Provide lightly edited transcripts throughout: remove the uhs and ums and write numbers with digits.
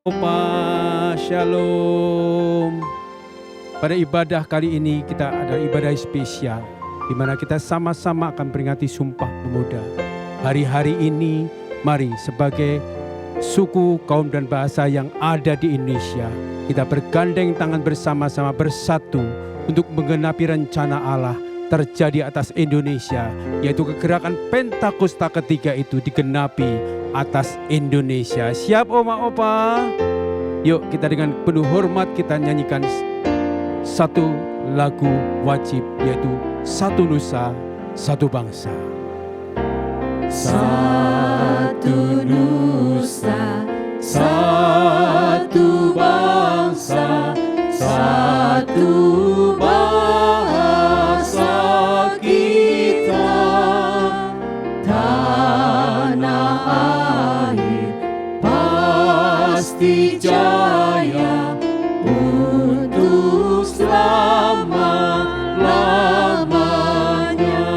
Opa, Shalom. Pada ibadah kali ini kita ada ibadah spesial di mana kita sama-sama akan peringati Sumpah Pemuda. Hari-hari ini mari sebagai suku, kaum dan bahasa yang ada di Indonesia, kita bergandeng tangan bersama-sama bersatu untuk menggenapi rencana Allah terjadi atas Indonesia, yaitu kegerakan Pentakosta ketiga itu digenapi atas Indonesia. Siap Oma Opa? Yuk kita dengan penuh hormat kita nyanyikan satu lagu wajib, yaitu Satu Nusa, Satu Bangsa. Satu nusa, satu bangsa, satu bahasa kita, tanah air pasti jaya untuk selama-lamanya.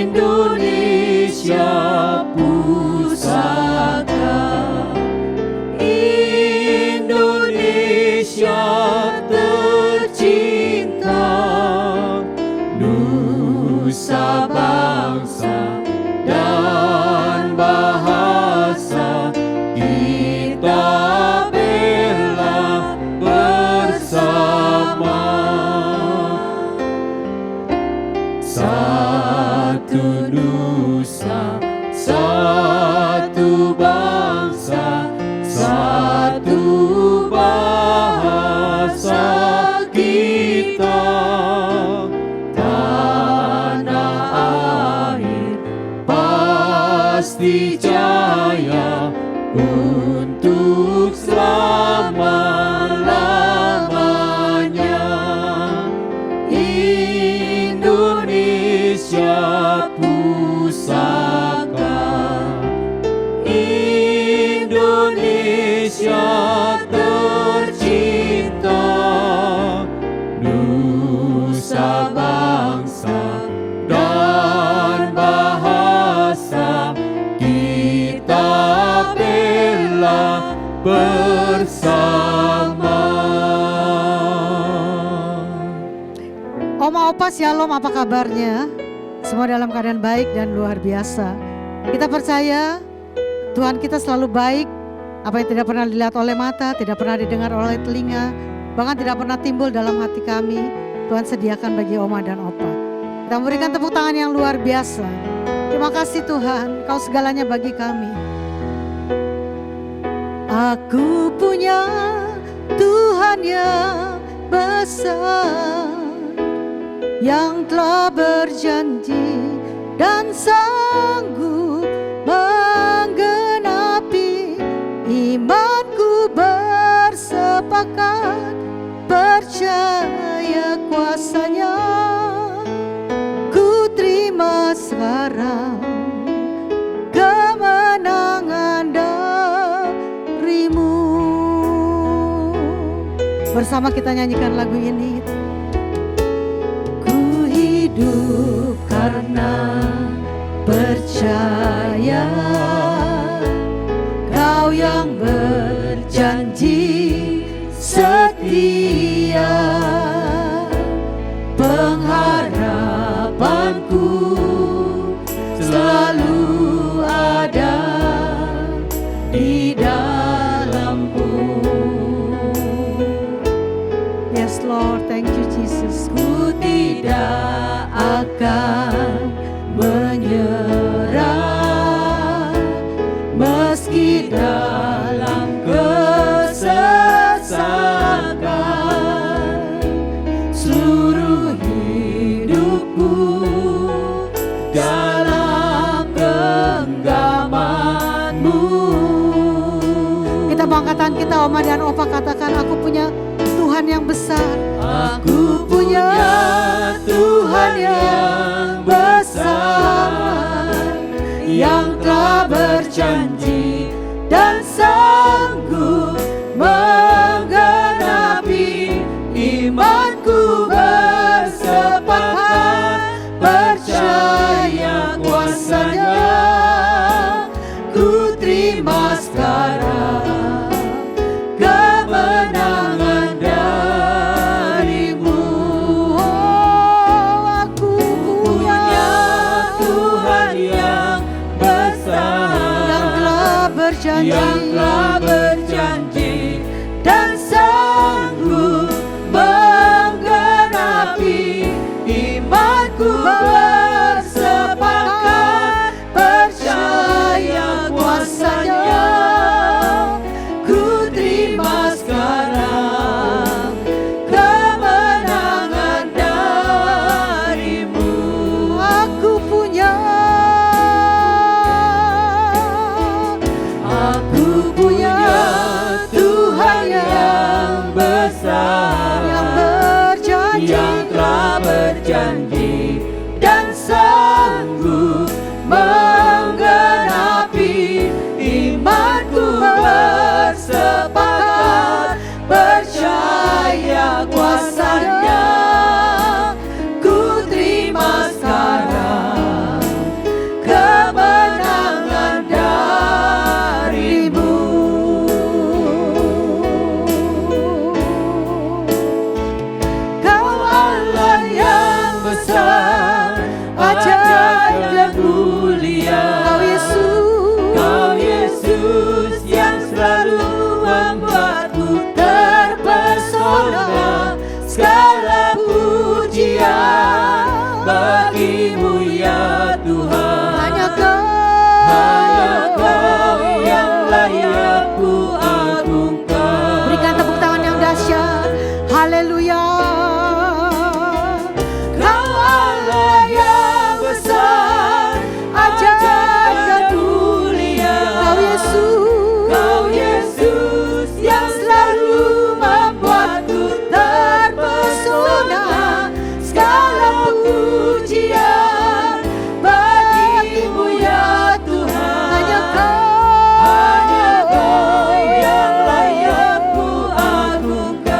Indonesia pusaka, Indonesia tercinta, nusa bangsa dan bahasa kita bela bersama. Satu nusa, satu bangsa, satu bahasa kita, tanah air pasti jaya untuk selama-lamanya. Indonesia pusaka, Indonesia tercinta, nusa bangsa dan bahasa kita bela bersama. Oma Opa Shalom, apa kabarnya? Semua dalam keadaan baik dan luar biasa. Kita percaya Tuhan kita selalu baik. Apa yang tidak pernah dilihat oleh mata, tidak pernah didengar oleh telinga, bahkan tidak pernah timbul dalam hati kami, Tuhan sediakan bagi Oma dan Opa. Kita memberikan tepuk tangan yang luar biasa. Terima kasih Tuhan, Kau segalanya bagi kami. Aku punya Tuhan yang besar, yang telah berjanji dan sanggup menggenapi. Imanku bersepakat, percaya kuasanya. Ku terima sekarang kemenangan darimu. Bersama kita nyanyikan lagu ini. Hidup karena percaya, Kau yang berjanji setia. Pengharapanku selalu ada di dalam-Mu. Yes Lord, thank you Jesus. Ku tidak akan menyerah meski dalam kesesakan. Seluruh hidupku dalam genggaman-Mu. Kita bangkat tangan kita, Oma dan Opa, katakan, aku punya Tuhan yang besar. Aku punya Tuhan yang besar, yang telah berjanji dan sanggup menggenapi. Imanku bersepakat, percaya kuasanya. Ku terima sekarang berjanji, yang telah berjanji dan sanggup menggenapi. Imanku bersepakat percaya kuasanya. Ku terima sekarang kemenangan darimu. aku punya Tuhan yang besar, yang berjanji, yang telah berjanji dan sanggup menggenapi. Imanku bersepakat percaya kuasanya. Ku terima sekarang kemenangan darimu. Kau Allah yang besar, ajaib dan mulia. Kau Yesus yang selalu membuatku terpesona. Segala pujian bagimu ya Tuhan. hanya Kau yang layak ku agungkan. Berikan tepuk tangan yang dahsyat. Haleluya. Kau Allah yang besar, ajaib dan mulia. Kau Yesus yang selalu membuatku terpesona. Segala pujian bagimu ya Tuhan. Hanya Kau yang layak ku agungkan.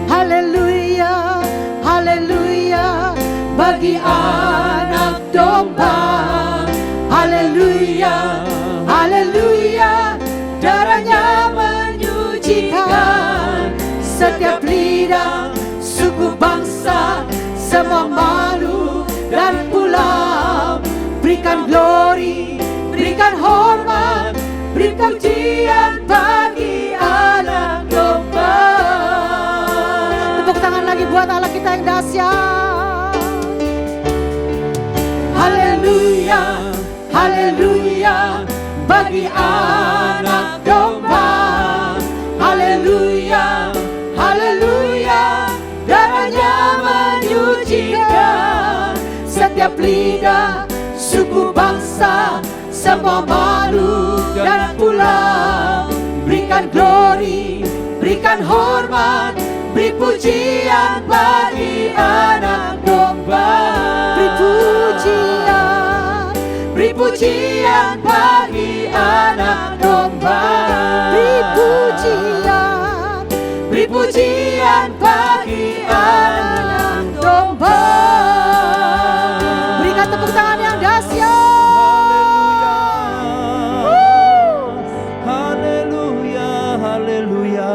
Haleluya, haleluya, Bagi anak domba, haleluya, haleluya, darahnya menyucikan setiap lidah, suku bangsa, semua makhluk dan pulau. Berikan glory, berikan hormat, beri pujian bagi anak domba. tepuk tangan lagi buat Allah kita yang dahsyat. Haleluya, haleluya, bagi anak domba. Haleluya, haleluya, darahnya menyucikan setiap lidah, suku bangsa, semua makhluk dan pulau. Berikan glory, berikan hormat, beri pujian bagi anak domba. Beri pujian, Beri pujian bagi anak domba. beri pujian, Beri pujian bagi anak domba. berikan tepuk tangan yang dahsyat. Haleluya, haleluya.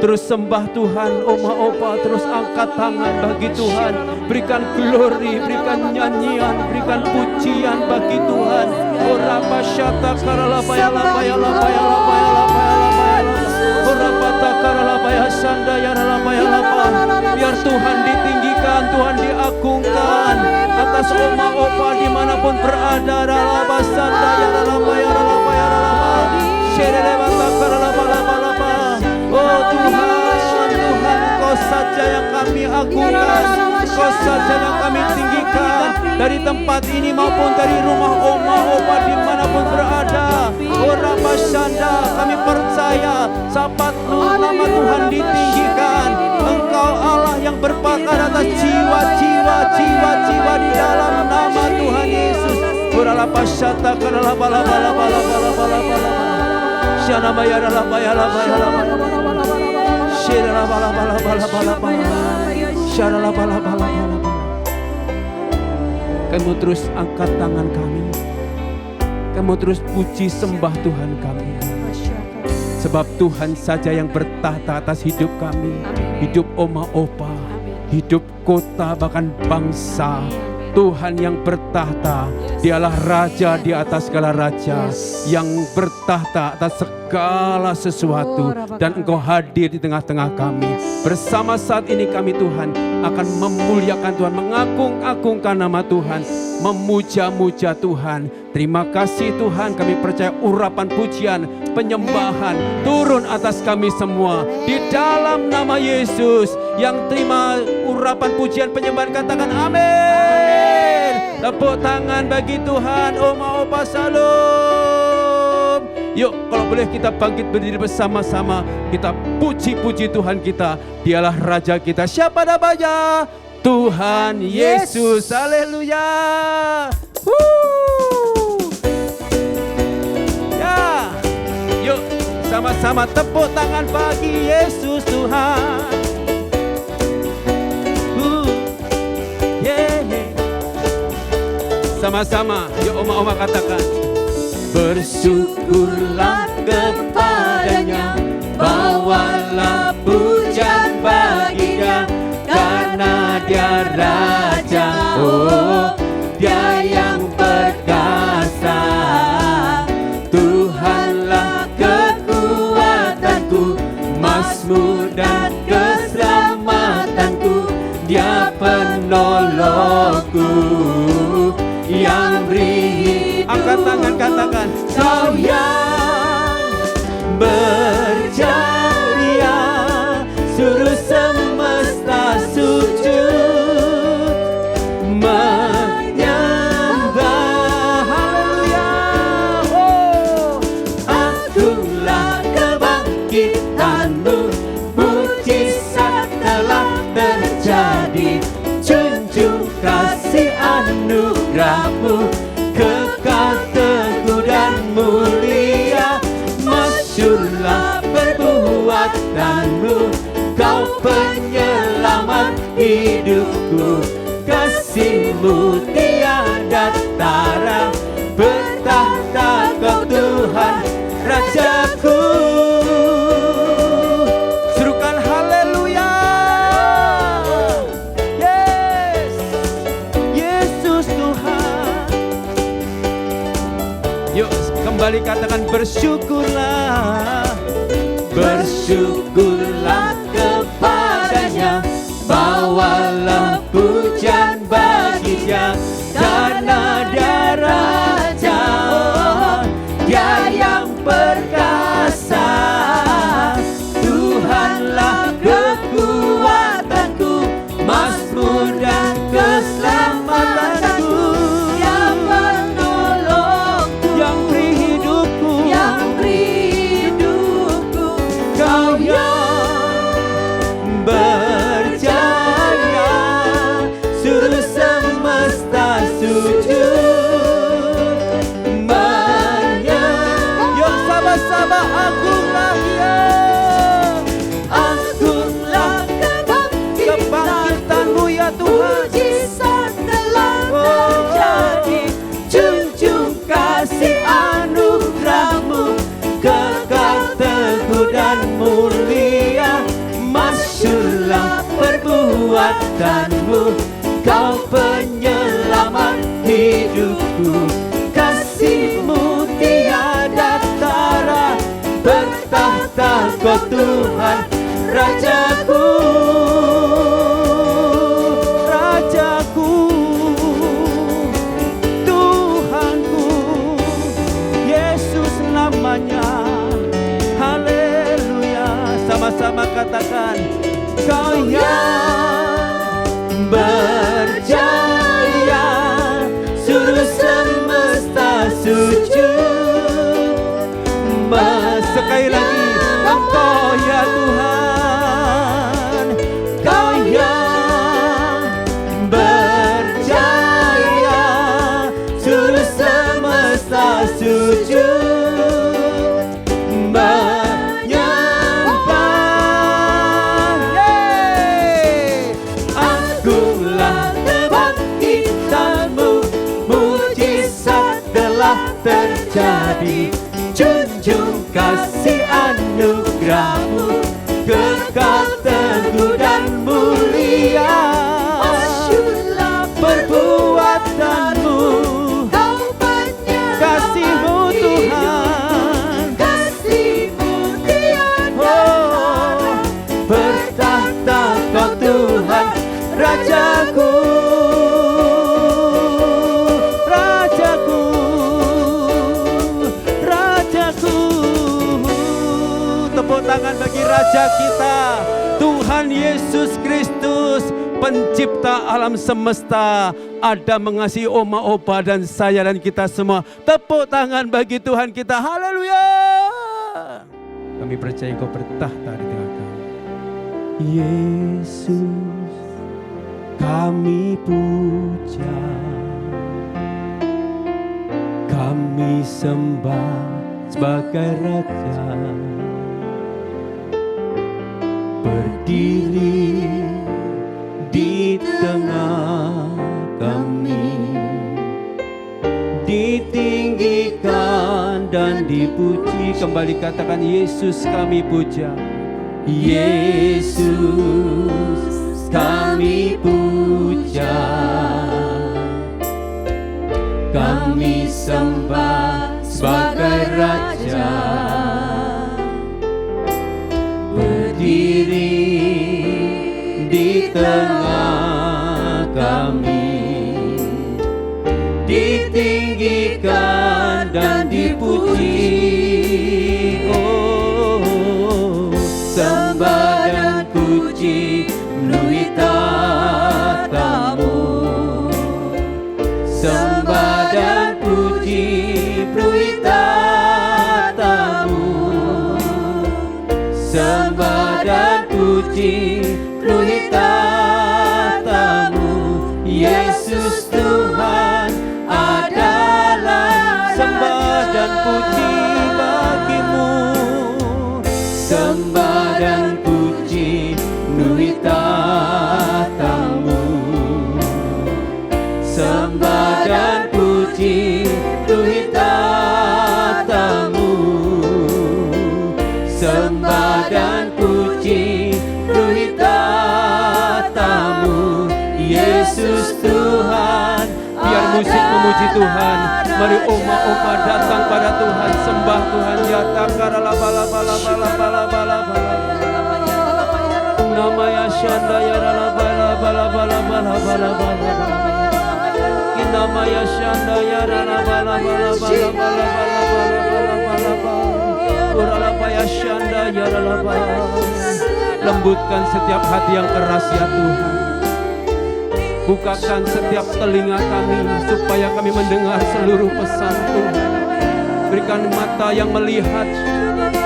Terus sembah Tuhan, Oma Opa, terus angkat tangan bagi Tuhan. Berikan glory, berikan nyanyian, berikan pujian bagi Tuhan. Ora pasyata karala bayala bayala bayala bayala bayala bayala. Ora pata karala bayala sanda yarala bayala bayala. Biar Tuhan ditinggikan, Tuhan diagungkan atas Oma Opa dimanapun berada. Rala basanda yarala bayala bayala bayala. Sherele bata karala bayala bayala. Oh Tuhan, Tuhan, Kau saja yang kami agungkan, Kau saja yang kami tinggikan dari tempat ini maupun dari rumah Oma Opa dimanapun berada. Oh Rabashanda, kami percaya sahabat nama Tuhan ditinggikan. Engkau Allah yang berpakar atas jiwa-jiwa di dalam nama Tuhan Yesus. Oh Rabashanda, karala bala bala bala bala bala bala. Shana bayara la bayara bayara bayara. Shira bala bala bala bala bala. Shara la bala bala bala bala. Kamu terus angkat tangan kami. Kamu terus puji sembah Tuhan kami. Sebab Tuhan saja yang bertahta atas hidup kami. Hidup Oma Opa, hidup kota bahkan bangsa. Tuhan yang bertahta, Dialah Raja di atas segala raja, yang bertahta atas segala sesuatu, dan Engkau hadir di tengah-tengah kami. Bersama saat ini kami Tuhan akan memuliakan Tuhan, mengagung-agungkan nama Tuhan, memuja-muja Tuhan. Terima kasih Tuhan, kami percaya urapan pujian, penyembahan turun atas kami semua. Di dalam nama Yesus, yang terima urapan pujian penyembahan katakan amin. Tepuk tangan bagi Tuhan. Oma Opa Salam. Yuk, kalau boleh kita bangkit berdiri bersama-sama. Kita puji-puji Tuhan kita. Dialah Raja kita. Siapa namanya? Tuhan Yesus. Haleluya. Ya, yuk sama-sama tepuk tangan bagi Yesus Tuhan. Sama-sama, yuk oma-oma katakan. Bersyukurlah kepadanya, bawalah pujian bagi Dia, karena Dia Raja, oh Dia yang perkasa. Tuhanlah kekuatanku, Mazmur dan keselamatanku, Dia penolongku yang beri hidup. Angkat tangan katakan, Kau yang berjaya, suruh semesta sujud menyembah. Haleluya. Oh, agunglah kebangkitanmu, mujizat telah terjadi. Junjung kasih anugerahmu, kekal teguh dan mulia. Masyurlah perbuatanmu, Kau penyelamat hidupku. Kasih-Mu tiada tara, bertahta Kau Tuhan Rajaku. Serukan haleluya. Kembali katakan bersyukurlah. Bersyukurlah kepadanya, bawalah pujian bagi Dia, karena Dia Raja, oh, Dia yang perkasa. Tuhanlah kekuatanku, Mazmur dan keselamatanku, perbuatanmu, Kau penyelamat hidupku. Kasih-Mu tiada tara, bertahta Kau Tuhan Rajaku. Rajaku, Tuhanku, Yesus namanya. Haleluya. Sama-sama katakan, Kau yang berjaya, suruh semesta sujud. Sekali lagi, Engkau ya Tuhan. Kau yang berjaya, suruh semesta sujud. Terjadi, junjung kasih anugerahmu, kekal teguh dan mulia. Masyurlah perbuatan tangan bagi Raja kita, Tuhan Yesus Kristus, pencipta alam semesta, ada mengasihi Oma Opa dan saya dan kita semua. Tepuk tangan bagi Tuhan kita. Haleluya. Kami percaya Engkau bertahta di tengah kami. Yesus, kami puja, kami sembah sebagai Raja, berdiri di tengah kami, ditinggikan dan dipuji. Kembali katakan, Yesus kami puja, Yesus kami puja, kami sembah sebagai Raja, berdiri di tengah kami, ditinggikan dan dipuji. Oh, sembah dan puji memenuhi tatamu, sembah dan puji memenuhi tatamu, sembah dan puji memenuhi tatamu. Yesus Tuhan adalah, sembah dan puji bagimu, sembah dan puji memenuhi tatamu, sembah dan puji memenuhi tatamu, sembah dan puji memenuhi tatamu. Yesus Tuhan, biar musik memuji Tuhan. Mari Oma datang pada Tuhan, sembah Tuhan. Ya takara bala bala bala bala bala bala. Namaya Shanda ya bala bala bala bala bala bala bala. Namaya Shanda ya bala bala bala bala bala bala bala bala. Urala paya Shanda ya bala. Lembutkan setiap hati yang keras ya Tuhan. Bukakan setiap telinga kami supaya kami mendengar seluruh pesan Tuhan. Berikan mata yang melihat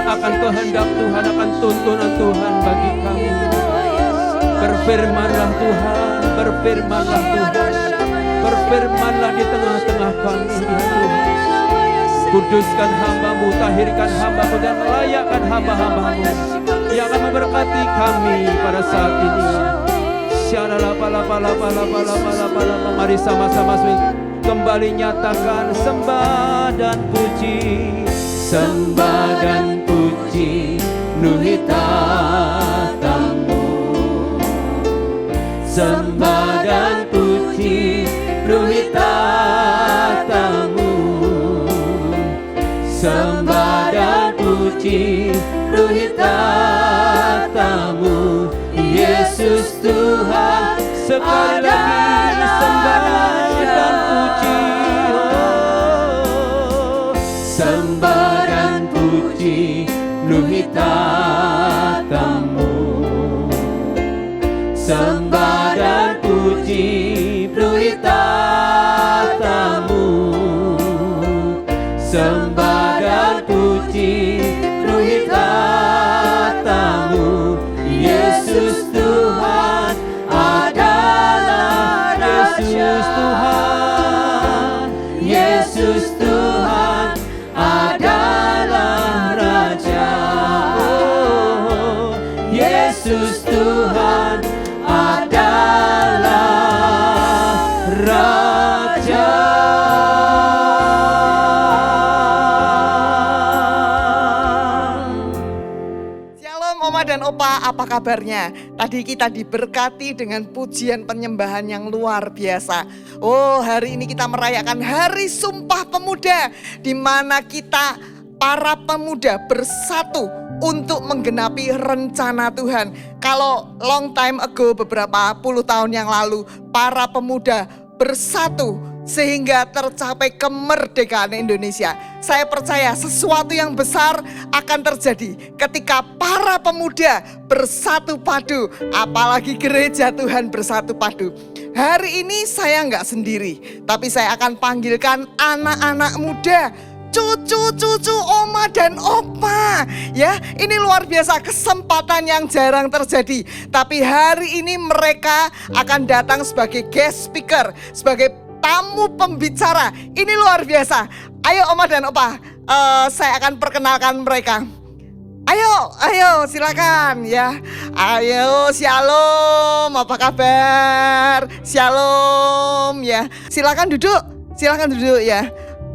akan kehendak Tuhan, akan tuntunan Tuhan bagi kami. Berfirmanlah Tuhan, berfirmanlah Tuhan, berfirmanlah di tengah-tengah kami ya Tuhan. Kuduskan hamba-Mu, tahirkan hamba-Mu dan melayakkan hamba-hamba-Mu yang akan memberkati kami pada saat ini. Mari sama-sama kembali nyatakan sembah dan puji, sembah dan puji memenuhi tatamu, sembah dan puji memenuhi tatamu, sembah dan puji memenuhi tatamu. Yesus Tuhan, sekali lagi sembah dan puji, oh, sembah dan puji memenuhi tatamu, sembah dan puji memenuhi tatamu, sembah dan puji memenuhi tatamu. Yesus Tuhan adalah, Yesus Tuhan, Yesus Tuhan adalah Raja. Oh, Yesus Tuhan adalah Raja. Oma dan Opa, apa kabarnya? Tadi kita diberkati dengan pujian penyembahan yang luar biasa. Oh, hari ini kita merayakan Hari Sumpah Pemuda, di mana kita para pemuda bersatu untuk menggenapi rencana Tuhan. Kalau long time ago, beberapa puluh tahun yang lalu, para pemuda bersatu sehingga tercapai kemerdekaan Indonesia. Saya percaya sesuatu yang besar akan terjadi ketika para pemuda bersatu padu, apalagi gereja Tuhan bersatu padu. Hari ini saya nggak sendiri, tapi saya akan panggilkan anak-anak muda, cucu-cucu oma dan opa. Ya, ini luar biasa, kesempatan yang jarang terjadi. Tapi hari ini mereka akan datang sebagai guest speaker, sebagai tamu pembicara. Ini luar biasa. Ayo oma dan opa, saya akan perkenalkan mereka. Ayo silakan ya. Ayo, shalom, apa kabar? Shalom ya. Silakan duduk ya.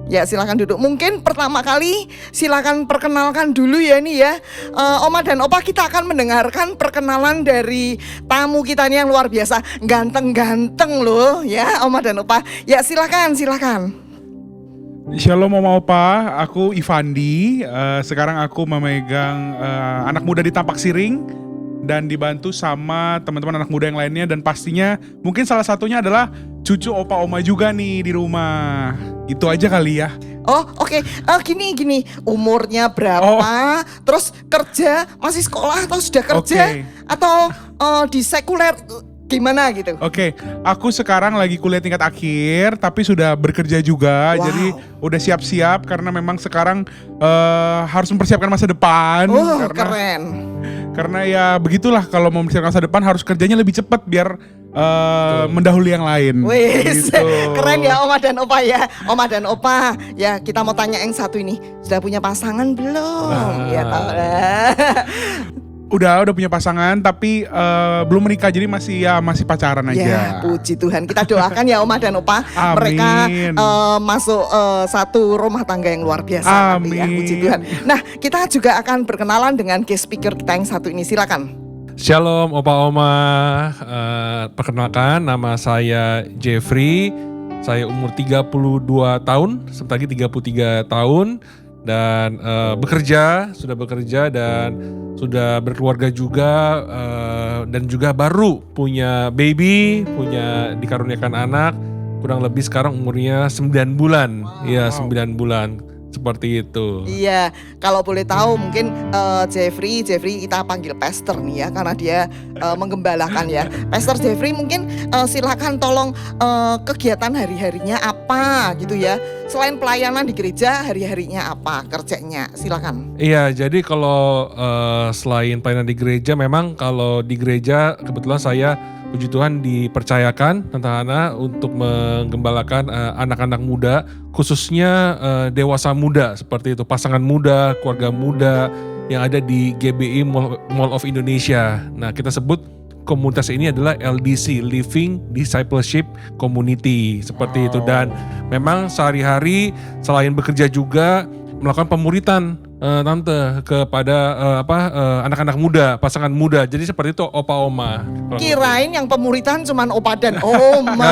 Ya, silakan duduk. Mungkin pertama kali silakan perkenalkan dulu ya nih ya. Oma dan opa, kita akan mendengarkan perkenalan dari tamu kita nih yang luar biasa. Ganteng-ganteng loh ya oma dan opa. Ya, silakan. Shalom Oma Opa, aku Ivandi. Sekarang aku memegang anak muda di Tampak Siring dan dibantu sama teman-teman anak muda yang lainnya, dan pastinya mungkin salah satunya adalah cucu Opa Oma juga nih di rumah. Itu aja kali ya. Oh, oke. Gini. Umurnya berapa? Terus kerja, masih sekolah atau sudah kerja? Oke. Atau di sekuler gimana gitu? Oke, aku sekarang lagi kuliah tingkat akhir tapi sudah bekerja juga. Wow. Jadi udah siap-siap karena memang sekarang harus mempersiapkan masa depan. Keren. Karena ya begitulah, kalau mau mempersiapkan masa depan harus kerjanya lebih cepat biar mendahului yang lain. Wis, Gitu. keren ya Oma dan Opa ya. Oma dan Opa, ya kita mau tanya yang satu ini. Sudah punya pasangan belum? Ya tahu. Udah punya pasangan tapi belum menikah, jadi masih pacaran aja. Ya, puji Tuhan. Kita doakan ya Oma dan Opa, Amin. mereka masuk satu rumah tangga yang luar biasa. Nanti ya, puji Tuhan. Nah, kita juga akan berkenalan dengan guest speaker kita yang satu ini. Silakan. Shalom Opa Oma, perkenalkan nama saya Jeffrey, saya umur 32 tahun, sebentar lagi 33 tahun, dan sudah bekerja dan sudah berkeluarga juga, dan juga baru punya baby, dikaruniakan anak, kurang lebih sekarang umurnya 9 bulan, ya 9 bulan. Seperti itu. Iya, kalau boleh tahu mungkin Jeffrey kita panggil Pastor nih ya, karena dia menggembalakan ya. Pastor Jeffrey, mungkin silakan tolong kegiatan hari-harinya apa gitu ya. Selain pelayanan di gereja, hari-harinya apa kerjanya? Silakan. Iya, jadi kalau selain pelayanan di gereja, memang kalau di gereja kebetulan saya puji Tuhan dipercayakan tentang anak untuk menggembalakan anak-anak muda, khususnya dewasa muda seperti itu, pasangan muda, keluarga muda yang ada di GBI Mall of Indonesia. Nah, kita sebut komunitas ini adalah LDC, Living Discipleship Community, seperti itu. Dan memang sehari-hari selain bekerja juga melakukan pemuritan tante kepada anak-anak muda, pasangan muda. Jadi seperti itu Opa Oma. Kirain yang pemuritan cuman Opa dan Oma.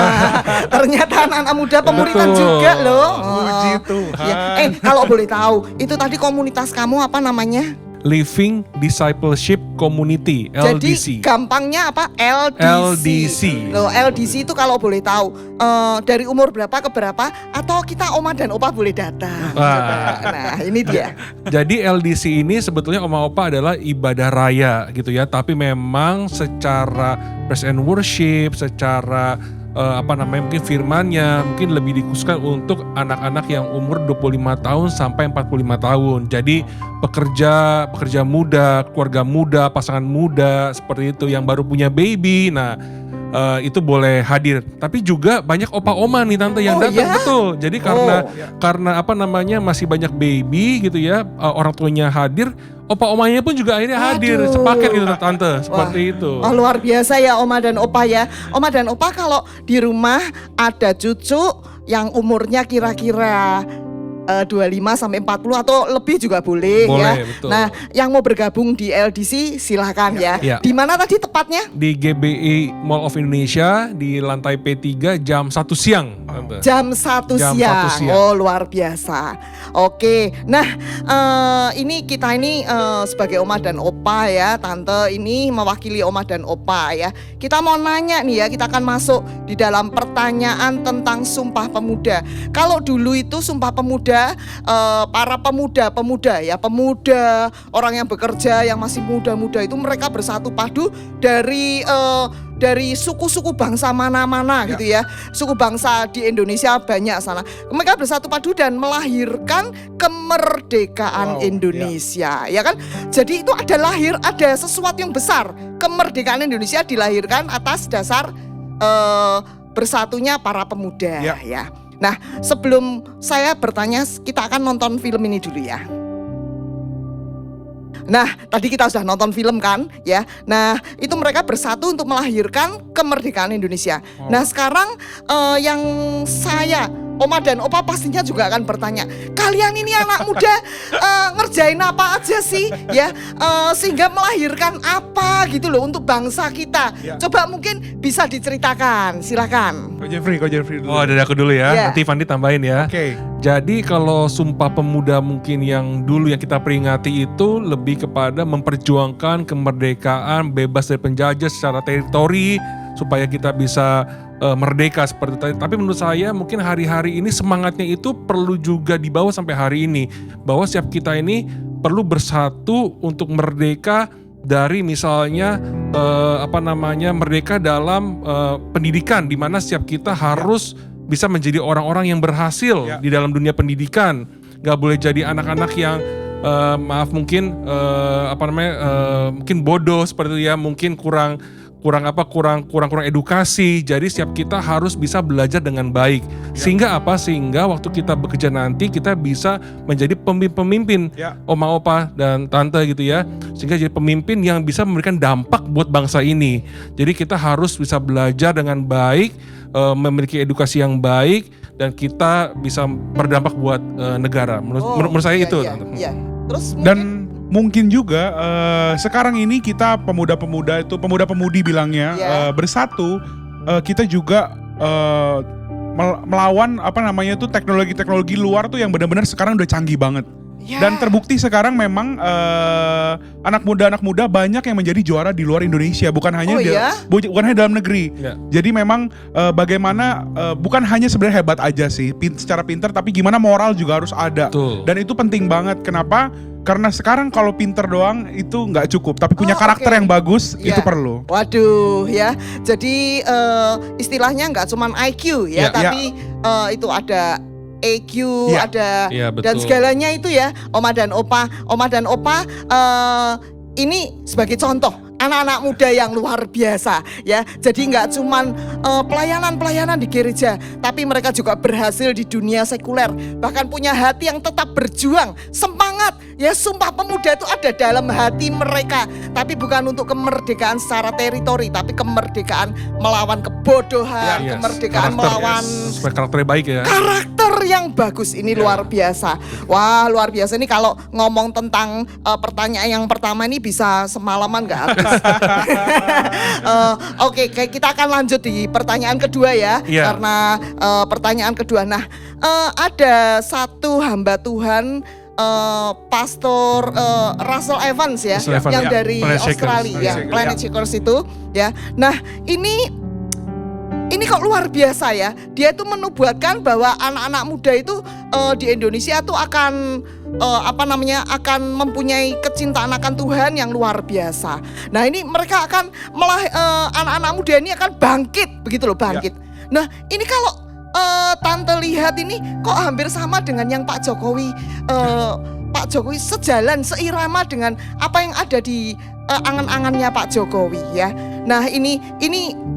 Ternyata anak-anak muda pemuritan juga loh. Puji Tuhan. Ya. Kalau boleh tahu, itu tadi komunitas kamu apa namanya? Living Discipleship Community, LDC. Jadi gampangnya apa? LDC. Loh, LDC itu kalau boleh tahu dari umur berapa ke berapa, atau kita Oma dan Opa boleh datang? Nah, ini dia. Jadi LDC ini sebetulnya Oma Opa adalah ibadah raya gitu ya, tapi memang secara praise and worship, secara mungkin firmannya mungkin lebih dikhususkan untuk anak-anak yang umur 25 tahun sampai 45 tahun. Jadi pekerja muda, keluarga muda, pasangan muda seperti itu yang baru punya baby. Nah, itu boleh hadir. Tapi juga banyak opa oma nih tante yang datang, ya? betul. Jadi karena masih banyak baby gitu ya, orang tuanya hadir, opa omanya pun juga akhirnya hadir sepaket gitu tante, seperti itu. Oh, luar biasa ya Oma dan Opa ya. Oma dan Opa, kalau di rumah ada cucu yang umurnya kira-kira 25 sampai 40 atau lebih juga boleh, ya. Betul. Nah, yang mau bergabung di LDC silahkan ya. Ya. Di mana tadi tepatnya? Di GBI Mall of Indonesia di lantai P3 jam 1 siang. Tante. Jam 1 Jam siang. 1 siang. Oh, luar biasa. Oke. Nah, ini kita sebagai Oma dan Opa ya, Tante ini mewakili Oma dan Opa ya. Kita mau nanya nih ya, kita akan masuk di dalam pertanyaan tentang Sumpah Pemuda. Kalau dulu itu Sumpah Pemuda, para pemuda ya, pemuda, orang yang bekerja yang masih muda-muda itu mereka bersatu padu dari suku-suku bangsa mana-mana gitu ya. Suku bangsa di Indonesia banyak sana. Mereka bersatu padu dan melahirkan kemerdekaan Indonesia, ya kan? Jadi itu ada sesuatu yang besar. Kemerdekaan Indonesia dilahirkan atas dasar bersatunya para pemuda ya. Nah, sebelum saya bertanya, kita akan nonton film ini dulu ya. Nah, tadi kita sudah nonton film kan, ya. Nah, itu mereka bersatu untuk melahirkan kemerdekaan Indonesia. Nah, sekarang yang saya, Oma dan Opa pastinya juga akan bertanya, kalian ini anak muda ngerjain apa aja sih, ya, sehingga melahirkan apa gitu loh untuk bangsa kita. Coba mungkin bisa diceritakan, silakan. Ko Jeffrey dulu. Oh, dari aku dulu ya. Ya. Nanti Fandi tambahin ya. Oke. Jadi kalau Sumpah Pemuda mungkin yang dulu yang kita peringati itu lebih kepada memperjuangkan kemerdekaan, bebas dari penjajah secara teritori supaya kita bisa merdeka seperti tadi. Tapi menurut saya mungkin hari-hari ini semangatnya itu perlu juga dibawa sampai hari ini, bahwa setiap kita ini perlu bersatu untuk merdeka dari misalnya merdeka dalam pendidikan, di mana setiap kita harus bisa menjadi orang-orang yang berhasil di dalam dunia pendidikan. Gak boleh jadi anak-anak yang mungkin mungkin bodoh seperti itu ya, mungkin kurang edukasi. Jadi setiap kita harus bisa belajar dengan baik. Sehingga waktu kita bekerja nanti kita bisa menjadi pemimpin Oma, Opa dan Tante gitu ya. Sehingga jadi pemimpin yang bisa memberikan dampak buat bangsa ini. Jadi kita harus bisa belajar dengan baik, memiliki edukasi yang baik, dan kita bisa berdampak buat negara. Menurut saya itu. Iya. Terus Dan mungkin juga sekarang ini kita pemuda-pemudi bilangnya bersatu, kita juga melawan teknologi-teknologi luar tuh yang benar-benar sekarang udah canggih banget. Dan terbukti sekarang memang anak muda banyak yang menjadi juara di luar Indonesia, bukan hanya bukan hanya dalam negeri. Jadi memang bagaimana bukan hanya sebenarnya hebat aja sih secara pinter, tapi gimana moral juga harus ada. Dan itu penting banget. Kenapa? Karena sekarang kalau pinter doang itu nggak cukup, tapi punya karakter yang bagus itu perlu. Waduh ya, jadi istilahnya nggak cuman IQ ya, tapi itu ada EQ, ada dan segalanya itu ya, Oma dan Opa. Ini sebagai contoh anak-anak muda yang luar biasa ya. Jadi nggak cuman pelayanan di gereja, tapi mereka juga berhasil di dunia sekuler. Bahkan punya hati yang tetap berjuang, semangat ya. Sumpah Pemuda itu ada dalam hati mereka, tapi bukan untuk kemerdekaan secara teritori, tapi kemerdekaan melawan kebodohan, kemerdekaan melawan supaya karakternya baik ya. Karakter yang bagus ini luar biasa. Wah, luar biasa. Ini kalau ngomong tentang pertanyaan yang pertama ini bisa semalaman nggak habis. Oke, kita akan lanjut di pertanyaan kedua ya. Karena pertanyaan kedua. Nah, ada satu hamba Tuhan, Pastor Russell Evans ya, yang dari Australia, Planet Shakers itu ya. Nah, ini kok luar biasa ya. Dia itu menubuatkan bahwa anak-anak muda itu di Indonesia tuh akan akan mempunyai kecintaan akan Tuhan yang luar biasa. Nah, ini mereka akan anak-anak muda ini akan bangkit, begitu loh, bangkit. Nah, ini kalau Tante lihat ini kok hampir sama dengan yang Pak Jokowi. Pak Jokowi sejalan, seirama dengan apa yang ada di angan-angannya Pak Jokowi ya. Nah, ini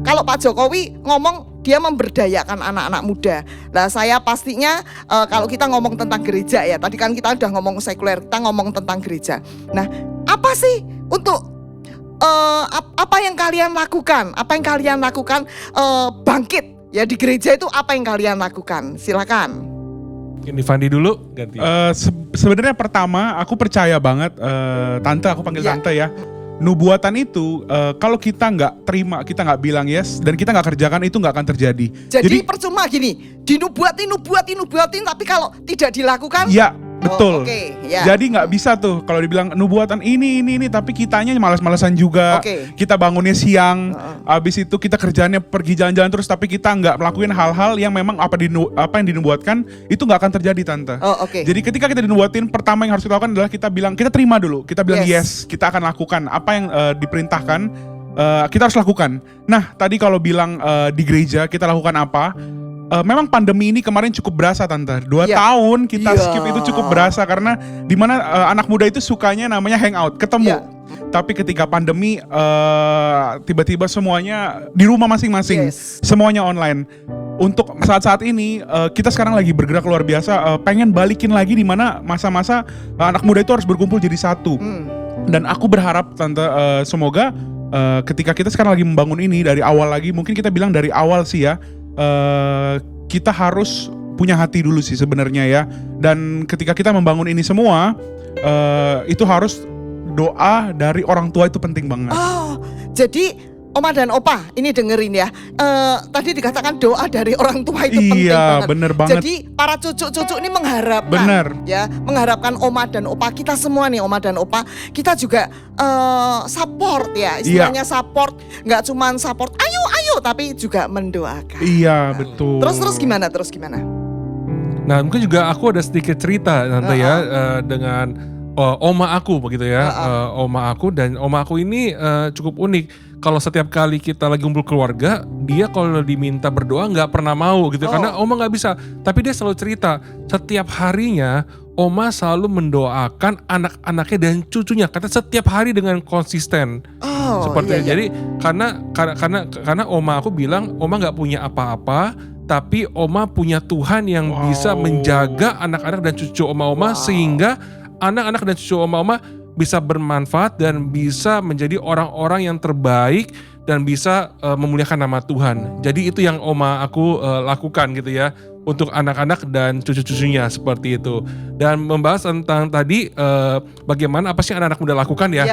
kalau Pak Jokowi ngomong dia memberdayakan anak-anak muda. Nah, saya pastinya kalau kita ngomong tentang gereja ya, tadi kan kita udah ngomong sekuler, kita ngomong tentang gereja. Nah, apa sih untuk apa yang kalian lakukan? Apa yang kalian lakukan bangkit ya di gereja itu, apa yang kalian lakukan? Silakan. Ini Fandi dulu ganti. Sebenarnya pertama aku percaya banget, tante, aku panggil Ya. tante ya. Nubuatan itu kalau kita nggak terima, kita nggak bilang yes dan kita nggak kerjakan, itu nggak akan terjadi. Jadi percuma gini, dinubuatin tapi kalau tidak dilakukan. Ya betul. Oke, ya. Jadi nggak bisa tuh kalau dibilang nubuatan ini tapi kitanya malas-malasan juga. Oke. Kita bangunnya siang, habis itu kita kerjaannya pergi jalan-jalan terus, tapi kita nggak melakukan hal-hal yang memang apa yang dinubuatkan itu nggak akan terjadi, tante. Oh, oke. Jadi ketika kita dinubuatin, pertama yang harus kita lakukan adalah kita bilang, kita terima dulu, kita bilang Yes. yes, kita akan lakukan apa yang diperintahkan, kita harus lakukan. Nah tadi kalau bilang di gereja kita lakukan apa? Memang pandemi ini kemarin cukup berasa, tante. 2 Iya. tahun kita Iya. skip itu cukup berasa karena dimana anak muda itu sukanya namanya hangout, ketemu. Iya. Tapi ketika pandemi tiba-tiba semuanya di rumah masing-masing, Yes. semuanya online. Untuk saat-saat ini kita sekarang lagi bergerak luar biasa, pengen balikin lagi di mana masa-masa anak muda itu harus berkumpul jadi satu. Dan aku berharap, tante, semoga ketika kita sekarang lagi membangun ini dari awal lagi, mungkin kita bilang dari awal sih ya, kita harus punya hati dulu sih sebenarnya ya. Dan ketika kita membangun ini semua, itu harus doa dari orang tua, itu penting banget. Oh, jadi Oma dan Opa ini dengerin ya. Tadi dikatakan doa dari orang tua itu penting Iya, banget. bener banget. Jadi para cucu-cucu ini mengharapkan, Bener. ya, mengharapkan Oma dan Opa, kita semua nih Oma dan Opa, kita juga support ya, istilahnya support, nggak cuman support, ayo, tapi juga mendoakan. Iya, betul. Terus gimana? Nah mungkin juga aku ada sedikit cerita tante ya dengan oma aku begitu ya. Oma aku ini cukup unik. Kalau setiap kali kita lagi kumpul keluarga, dia kalau diminta berdoa nggak pernah mau gitu, karena oma nggak bisa. Tapi dia selalu cerita setiap harinya oma selalu mendoakan anak-anaknya dan cucunya, kata setiap hari dengan konsisten. Oh, Seperti iya. jadi karena oma aku bilang oma nggak punya apa-apa, tapi oma punya Tuhan yang bisa menjaga anak-anak dan cucu oma-oma sehingga anak-anak dan cucu oma-oma bisa bermanfaat dan bisa menjadi orang-orang yang terbaik dan bisa memuliakan nama Tuhan. Jadi itu yang oma aku lakukan gitu ya untuk anak-anak dan cucu-cucunya, seperti itu. Dan membahas tentang tadi bagaimana apa sih anak-anak muda lakukan ya,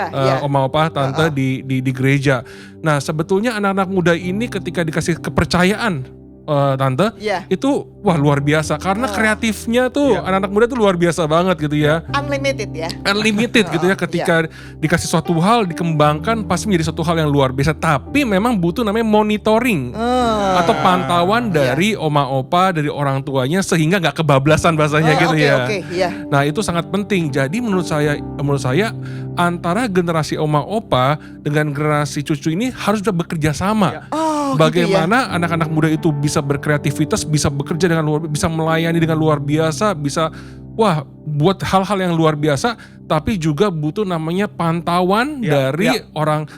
oma opa tante di gereja. Nah sebetulnya anak-anak muda ini ketika dikasih kepercayaan tante, itu wah luar biasa karena kreatifnya tuh anak-anak muda tuh luar biasa banget gitu ya. Unlimited ya. Unlimited gitu ya, ketika dikasih suatu hal dikembangkan pasti menjadi suatu hal yang luar biasa. Tapi memang butuh namanya monitoring atau pantauan dari oma opa, dari orang tuanya sehingga nggak kebablasan bahasanya gitu ya. Nah itu sangat penting. Jadi menurut saya antara generasi oma opa dengan generasi cucu ini harus sudah bekerja sama. Bagaimana anak-anak muda itu bisa berkreativitas, bisa bekerja dengan bisa melayani dengan luar biasa, bisa buat hal-hal yang luar biasa, tapi juga butuh namanya pantauan dari orang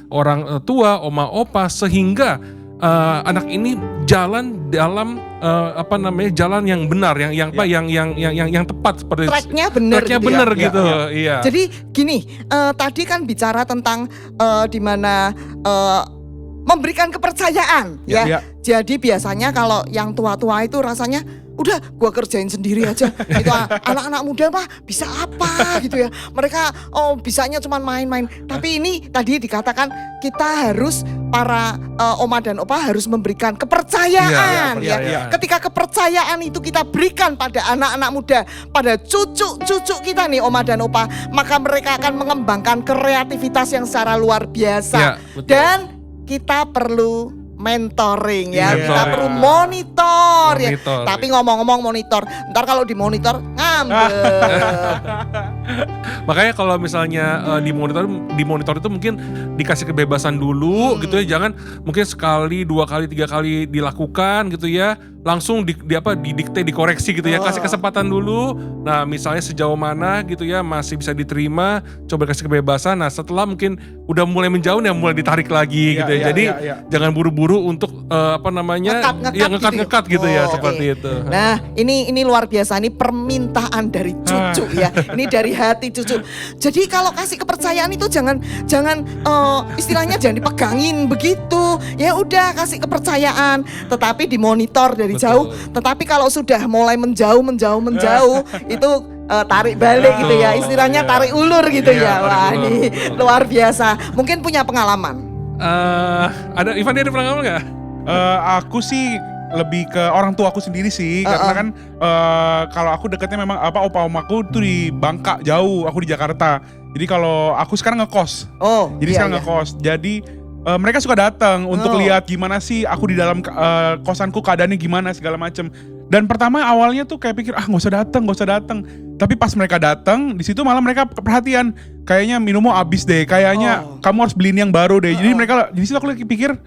tua, oma opa, sehingga anak ini jalan dalam jalan yang benar, yang tepat, seperti tracknya benar gitu. Iya. Jadi gini, tadi kan bicara tentang di mana memberikan kepercayaan ya. Jadi biasanya kalau yang tua-tua itu rasanya udah gua kerjain sendiri aja. Itu anak-anak muda mah bisa apa gitu ya. Mereka bisanya cuma main-main. Tapi ini tadi dikatakan kita harus para oma dan opa harus memberikan kepercayaan ya. Ketika kepercayaan itu kita berikan pada anak-anak muda, pada cucu-cucu kita nih oma dan opa, maka mereka akan mengembangkan kreativitas yang secara luar biasa. Dan kita perlu mentoring ya, kita perlu monitor ya. Tapi ngomong-ngomong monitor, ntar kalau dimonitor ngambek. Makanya kalau misalnya dimonitor itu mungkin dikasih kebebasan dulu gitu ya, jangan mungkin sekali, 2 kali, 3 kali dilakukan gitu ya, langsung didikte, dikoreksi gitu ya, kasih kesempatan dulu. Nah misalnya sejauh mana gitu ya masih bisa diterima, coba kasih kebebasan. Nah setelah mungkin udah mulai menjauh ya mulai ditarik lagi gitu ya. Jadi jangan buru-buru untuk ngekat gitu ya, seperti itu. Nah ini luar biasa, ini permintaan dari cucu ya, ini dari hati cucu. Jadi kalau kasih kepercayaan itu jangan istilahnya jangan dipegangin begitu. Ya udah kasih kepercayaan, tetapi dimonitor dari dari Betul. jauh. Tetapi kalau sudah mulai menjauh itu tarik balik gitu ya. Istilahnya Iya. tarik ulur gitu Iya, ya. tarik Wah, ulur, ini betul. luar biasa. Mungkin punya pengalaman. Ada Ivan, dia ada pengalaman nggak? Aku sih lebih ke orang tua aku sendiri sih, karena kan kalau aku deketnya memang opa omaku tuh di Bangka jauh, aku di Jakarta. Jadi kalau aku sekarang ngekos, Oh, jadi iya, sekarang iya. ngekos. Jadi mereka suka datang untuk Oh. lihat gimana sih aku di dalam kosanku keadaannya gimana segala macem. Dan pertama awalnya tuh kayak pikir nggak usah datang. Tapi pas mereka datang, di situ malah mereka perhatian. Kayaknya minummu habis deh. Kayaknya kamu harus beliin yang baru deh. Jadi mereka di situ aku lagi pikir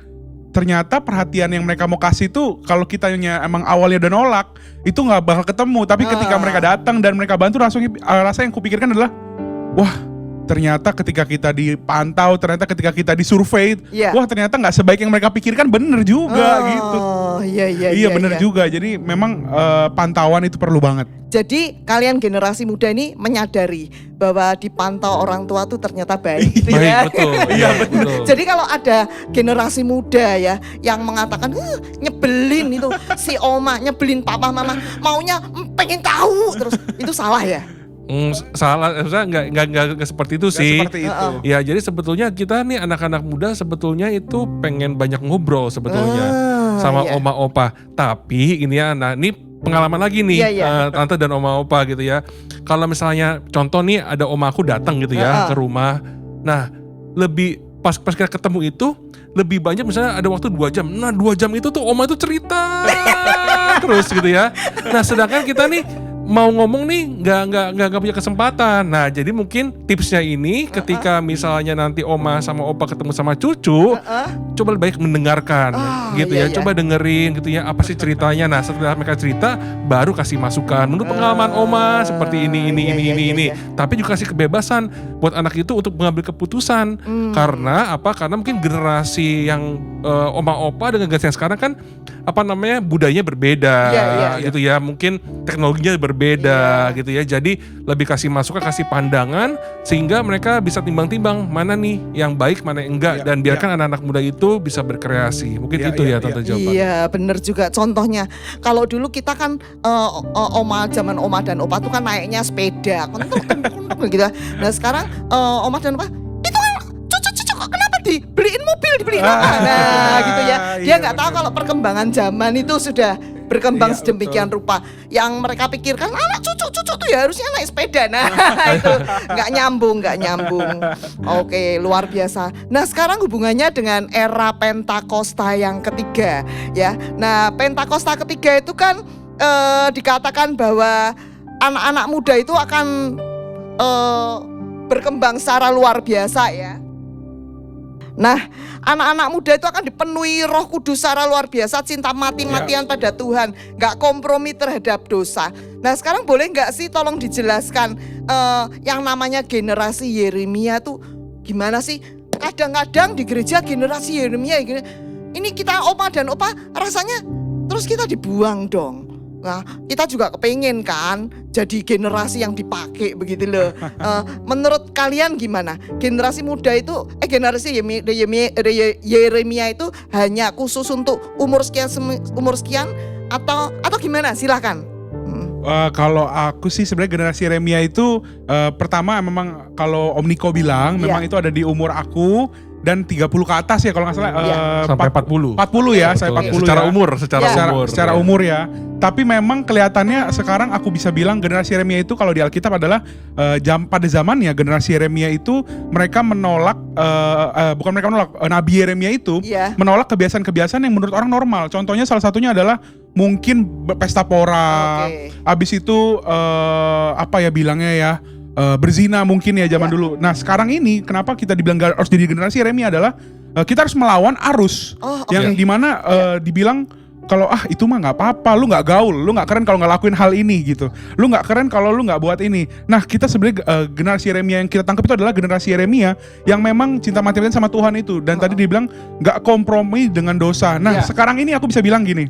ternyata perhatian yang mereka mau kasih tuh kalau kitanya emang awalnya udah nolak itu nggak bakal ketemu. Tapi ketika mereka datang dan mereka bantu langsung rasa yang kupikirkan adalah wah. Ternyata ketika kita dipantau, ternyata ketika kita disurvey, Iya. wah ternyata nggak sebaik yang mereka pikirkan, bener juga gitu. Oh, iya. Iya bener juga. Jadi memang pantauan itu perlu banget. Jadi kalian generasi muda ini menyadari bahwa dipantau orang tua tuh ternyata baik gitu Baik, ya. betul. Iya, betul. Jadi kalau ada generasi muda ya yang mengatakan nyebelin itu si oma, nyebelin papa mama, maunya pengen tahu terus, itu salah ya? Salah, maksudnya nggak seperti itu Nggak sih. seperti itu. Ya, jadi sebetulnya kita nih anak-anak muda sebetulnya itu pengen banyak ngobrol sebetulnya sama iya. oma opa. Tapi ini ya, ini pengalaman lagi nih, Iya, iya. tante dan oma opa gitu ya. Kalau misalnya contoh nih ada oma aku datang gitu ya ke rumah. Nah, lebih pas kita ketemu itu lebih banyak misalnya ada waktu 2 jam. Nah, 2 jam itu tuh oma itu cerita terus gitu ya. Nah, sedangkan kita nih mau ngomong nih nggak punya kesempatan. Nah, jadi mungkin tipsnya ini ketika misalnya nanti oma sama opa ketemu sama cucu, coba lebih baik mendengarkan gitu iya, ya. iya. Coba dengerin gitu ya, apa sih ceritanya. Nah, setelah mereka cerita baru kasih masukan. Menurut pengalaman oma seperti ini. Iya. Tapi juga kasih kebebasan buat anak itu untuk mengambil keputusan. Karena apa? Karena mungkin generasi yang oma opa dengan generasi yang sekarang kan budayanya berbeda Iya. gitu ya. Mungkin teknologinya berbeda gitu ya. Jadi lebih kasih masukan, kasih pandangan sehingga mereka bisa timbang-timbang mana nih yang baik, mana yang enggak, Iya, dan biarkan anak-anak muda itu bisa berkreasi. Mungkin itu ya Tante jawaban. Iya, bener juga. Contohnya, kalau dulu kita kan zaman oma dan opa tuh kan naiknya sepeda, kentuk gitu. Nah sekarang oma dan opa itu kan cucu kok kenapa dibeliin mobil, dibeliin apa? Nah gitu ya. Dia Iya, nggak tahu bener. kalau perkembangan zaman itu sudah berkembang Iya, sedemikian rupa. Yang mereka pikirkan anak cucu tuh ya harusnya naik sepeda. Nah itu nggak nyambung. Oke, luar biasa. Nah sekarang hubungannya dengan era Pentakosta yang ketiga ya. Nah Pentakosta ketiga itu kan dikatakan bahwa anak-anak muda itu akan berkembang secara luar biasa ya. Nah, anak-anak muda itu akan dipenuhi Roh Kudus secara luar biasa, cinta mati-matian pada Tuhan, nggak kompromi terhadap dosa. Nah, sekarang boleh nggak sih tolong dijelaskan yang namanya generasi Yeremia tuh gimana sih? Kadang-kadang di gereja generasi Yeremia ini kita oma dan opa rasanya terus kita dibuang dong. Nah, kita juga kepengen kan jadi generasi yang dipakai begitu loh. Menurut kalian gimana? Generasi muda itu, generasi Yeremia itu hanya khusus untuk umur sekian atau gimana? Silakan. Kalau aku sih sebenarnya generasi Yeremia itu pertama memang kalau Om Niko bilang memang itu ada di umur aku dan 30 ke atas ya kalau nggak salah. Sampai 40. 40 ya, saya Betul. 40 Secara ya. umur, secara Secara umur ya. Tapi memang kelihatannya sekarang aku bisa bilang generasi Yeremia itu kalau di Alkitab adalah pada zamannya generasi Yeremia itu mereka menolak Nabi Yeremia itu menolak kebiasaan-kebiasaan yang menurut orang normal. Contohnya salah satunya adalah mungkin pesta pora. Abis itu berzina mungkin ya zaman dulu. Nah sekarang ini kenapa kita dibilang harus jadi generasi Yeremia adalah kita harus melawan arus yang dimana dibilang kalau itu mah nggak apa-apa, lu nggak gaul, lu nggak keren kalau nggak lakuin hal ini gitu, lu nggak keren kalau lu nggak buat ini. Nah kita sebenarnya generasi Yeremia yang kita tangkap itu adalah generasi Yeremia yang memang cinta mati-matian sama Tuhan itu dan tadi dibilang nggak kompromi dengan dosa. Nah sekarang ini aku bisa bilang gini,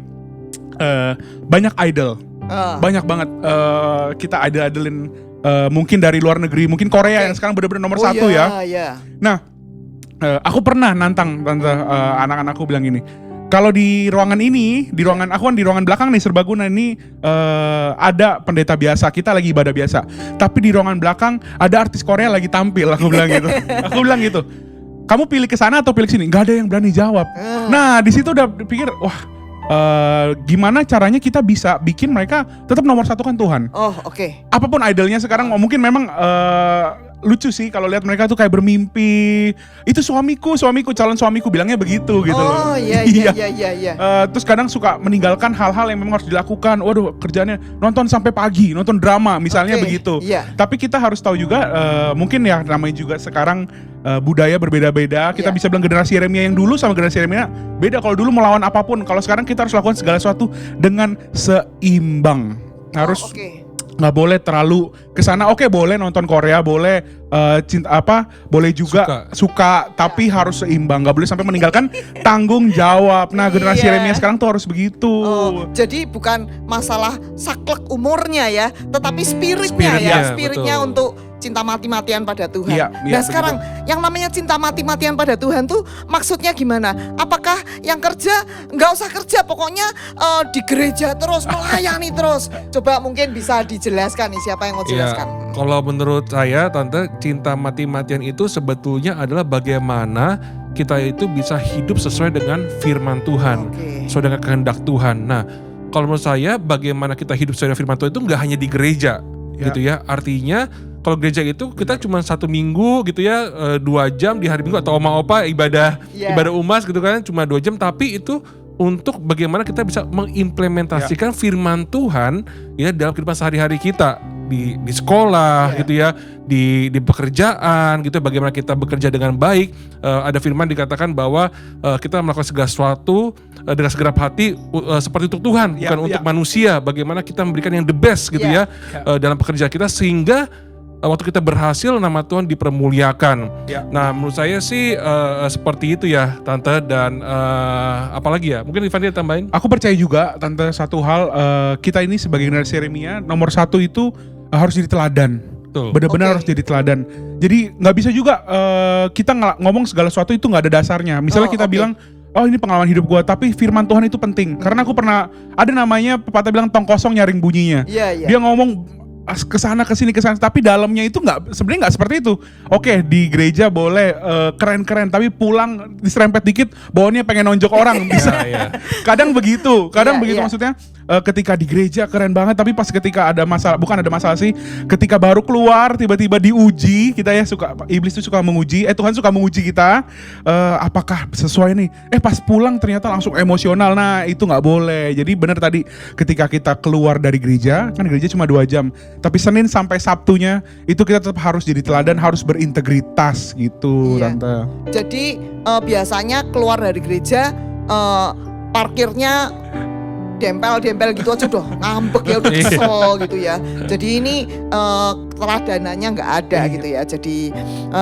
banyak idol, banyak banget kita idolin. Mungkin dari luar negeri, mungkin Korea yang sekarang benar-benar nomor 1 ya. Nah, aku pernah nantang tante anak-anakku bilang gini, Kalau di ruangan ini, di ruangan aku kan di ruangan belakang nih serbaguna ini ada pendeta biasa, kita lagi ibadah biasa. Tapi di ruangan belakang ada artis Korea lagi tampil, aku bilang gitu. Aku bilang gitu. Kamu pilih ke sana atau pilih ke sini? Gak ada yang berani jawab. Nah, di situ udah pikir, wah, gimana caranya kita bisa bikin mereka tetap nomor satu kan Tuhan. Oh, oke. Apapun idolnya sekarang, mungkin memang lucu sih kalau lihat mereka tuh kayak bermimpi. Itu suamiku, calon suamiku bilangnya begitu gitu loh. Oh, iya. Terus kadang suka meninggalkan hal-hal yang memang harus dilakukan. Waduh, kerjanya nonton sampai pagi, nonton drama misalnya Oke, begitu. iya. Tapi kita harus tahu juga, mungkin ya namanya juga sekarang budaya berbeda-beda. Kita Iya. bisa bilang generasi Yeremia yang dulu sama generasi Yeremia beda. Kalau dulu melawan apapun, kalau sekarang kita harus lakukan segala sesuatu dengan seimbang. Harus Oke. nggak boleh terlalu kesana. Oke, boleh nonton Korea, boleh boleh juga suka, tapi harus seimbang. Nggak boleh sampai meninggalkan tanggung jawab. Nah, generasi Iya. Yeremia sekarang tuh harus begitu. Oh, jadi bukan masalah saklek umurnya ya, tetapi spiritnya Spiritnya, ya, spiritnya betul. untuk cinta mati-matian pada Tuhan. Iya, Nah sekarang yang namanya cinta mati-matian pada Tuhan tuh maksudnya gimana? Apakah yang kerja nggak usah kerja, pokoknya di gereja terus melayani terus? Coba mungkin bisa dijelaskan nih, siapa yang mau Iya, jelaskan? kalau menurut saya, Tante, cinta mati-matian itu sebetulnya adalah bagaimana kita itu bisa hidup sesuai dengan firman Tuhan, Oke. sesuai dengan kehendak Tuhan. Nah, kalau menurut saya, bagaimana kita hidup sesuai dengan firman Tuhan itu nggak hanya di gereja, Ya. gitu ya. Artinya, kalau gereja itu kita cuma 1 minggu gitu ya, 2 jam di hari Minggu atau oma-opa ibadah Iya. ibadah umas gitu kan, cuma 2 jam, tapi itu untuk bagaimana kita bisa mengimplementasikan firman Tuhan ya dalam kehidupan sehari-hari kita di sekolah Ya. gitu ya, di pekerjaan gitu, bagaimana kita bekerja dengan baik. Ada firman dikatakan bahwa kita melakukan segala sesuatu dengan segenap hati seperti untuk Tuhan, Ya, bukan ya. untuk manusia. Bagaimana kita memberikan yang the best gitu Ya. ya, dalam pekerjaan kita, sehingga waktu kita berhasil nama Tuhan dipermuliakan. Ya. Nah, menurut saya sih seperti itu ya, Tante. Dan apalagi ya, mungkin Ivan dia tambahin. Aku percaya juga, Tante, satu hal, kita ini sebagai generasi Yeremia, nomor satu itu harus jadi teladan. Tuh. Benar-benar Oke. harus jadi teladan. Jadi nggak bisa juga kita ngomong segala sesuatu itu nggak ada dasarnya. Misalnya Oh, kita oke. bilang, oh ini pengalaman hidup gua, tapi firman Tuhan itu penting. Karena aku pernah ada namanya pepatah bilang tong kosong nyaring bunyinya. Iya. Dia ngomong kesana kesini, tapi dalamnya itu sebenarnya nggak seperti itu. Oke, di gereja boleh keren-keren, tapi pulang diserempet dikit, bawaannya pengen nonjok orang. Bisa. Ya. Kadang begitu Iya. maksudnya. Ketika di gereja keren banget, tapi pas ketika ada masalah, bukan ada masalah sih, ketika baru keluar tiba-tiba diuji, kita ya suka, iblis itu suka menguji, Tuhan suka menguji kita, apakah sesuai nih? Pas pulang ternyata langsung emosional. Nah, itu nggak boleh. Jadi benar tadi, ketika kita keluar dari gereja, kan gereja cuma 2 jam, tapi Senin sampai Sabtunya itu kita tetap harus jadi teladan, harus berintegritas gitu, Iya. Tante. Jadi biasanya keluar dari gereja parkirnya dempel gitu aja udah ngambek ya, udah kesel gitu ya. Jadi ini teladanannya nggak ada gitu ya. Jadi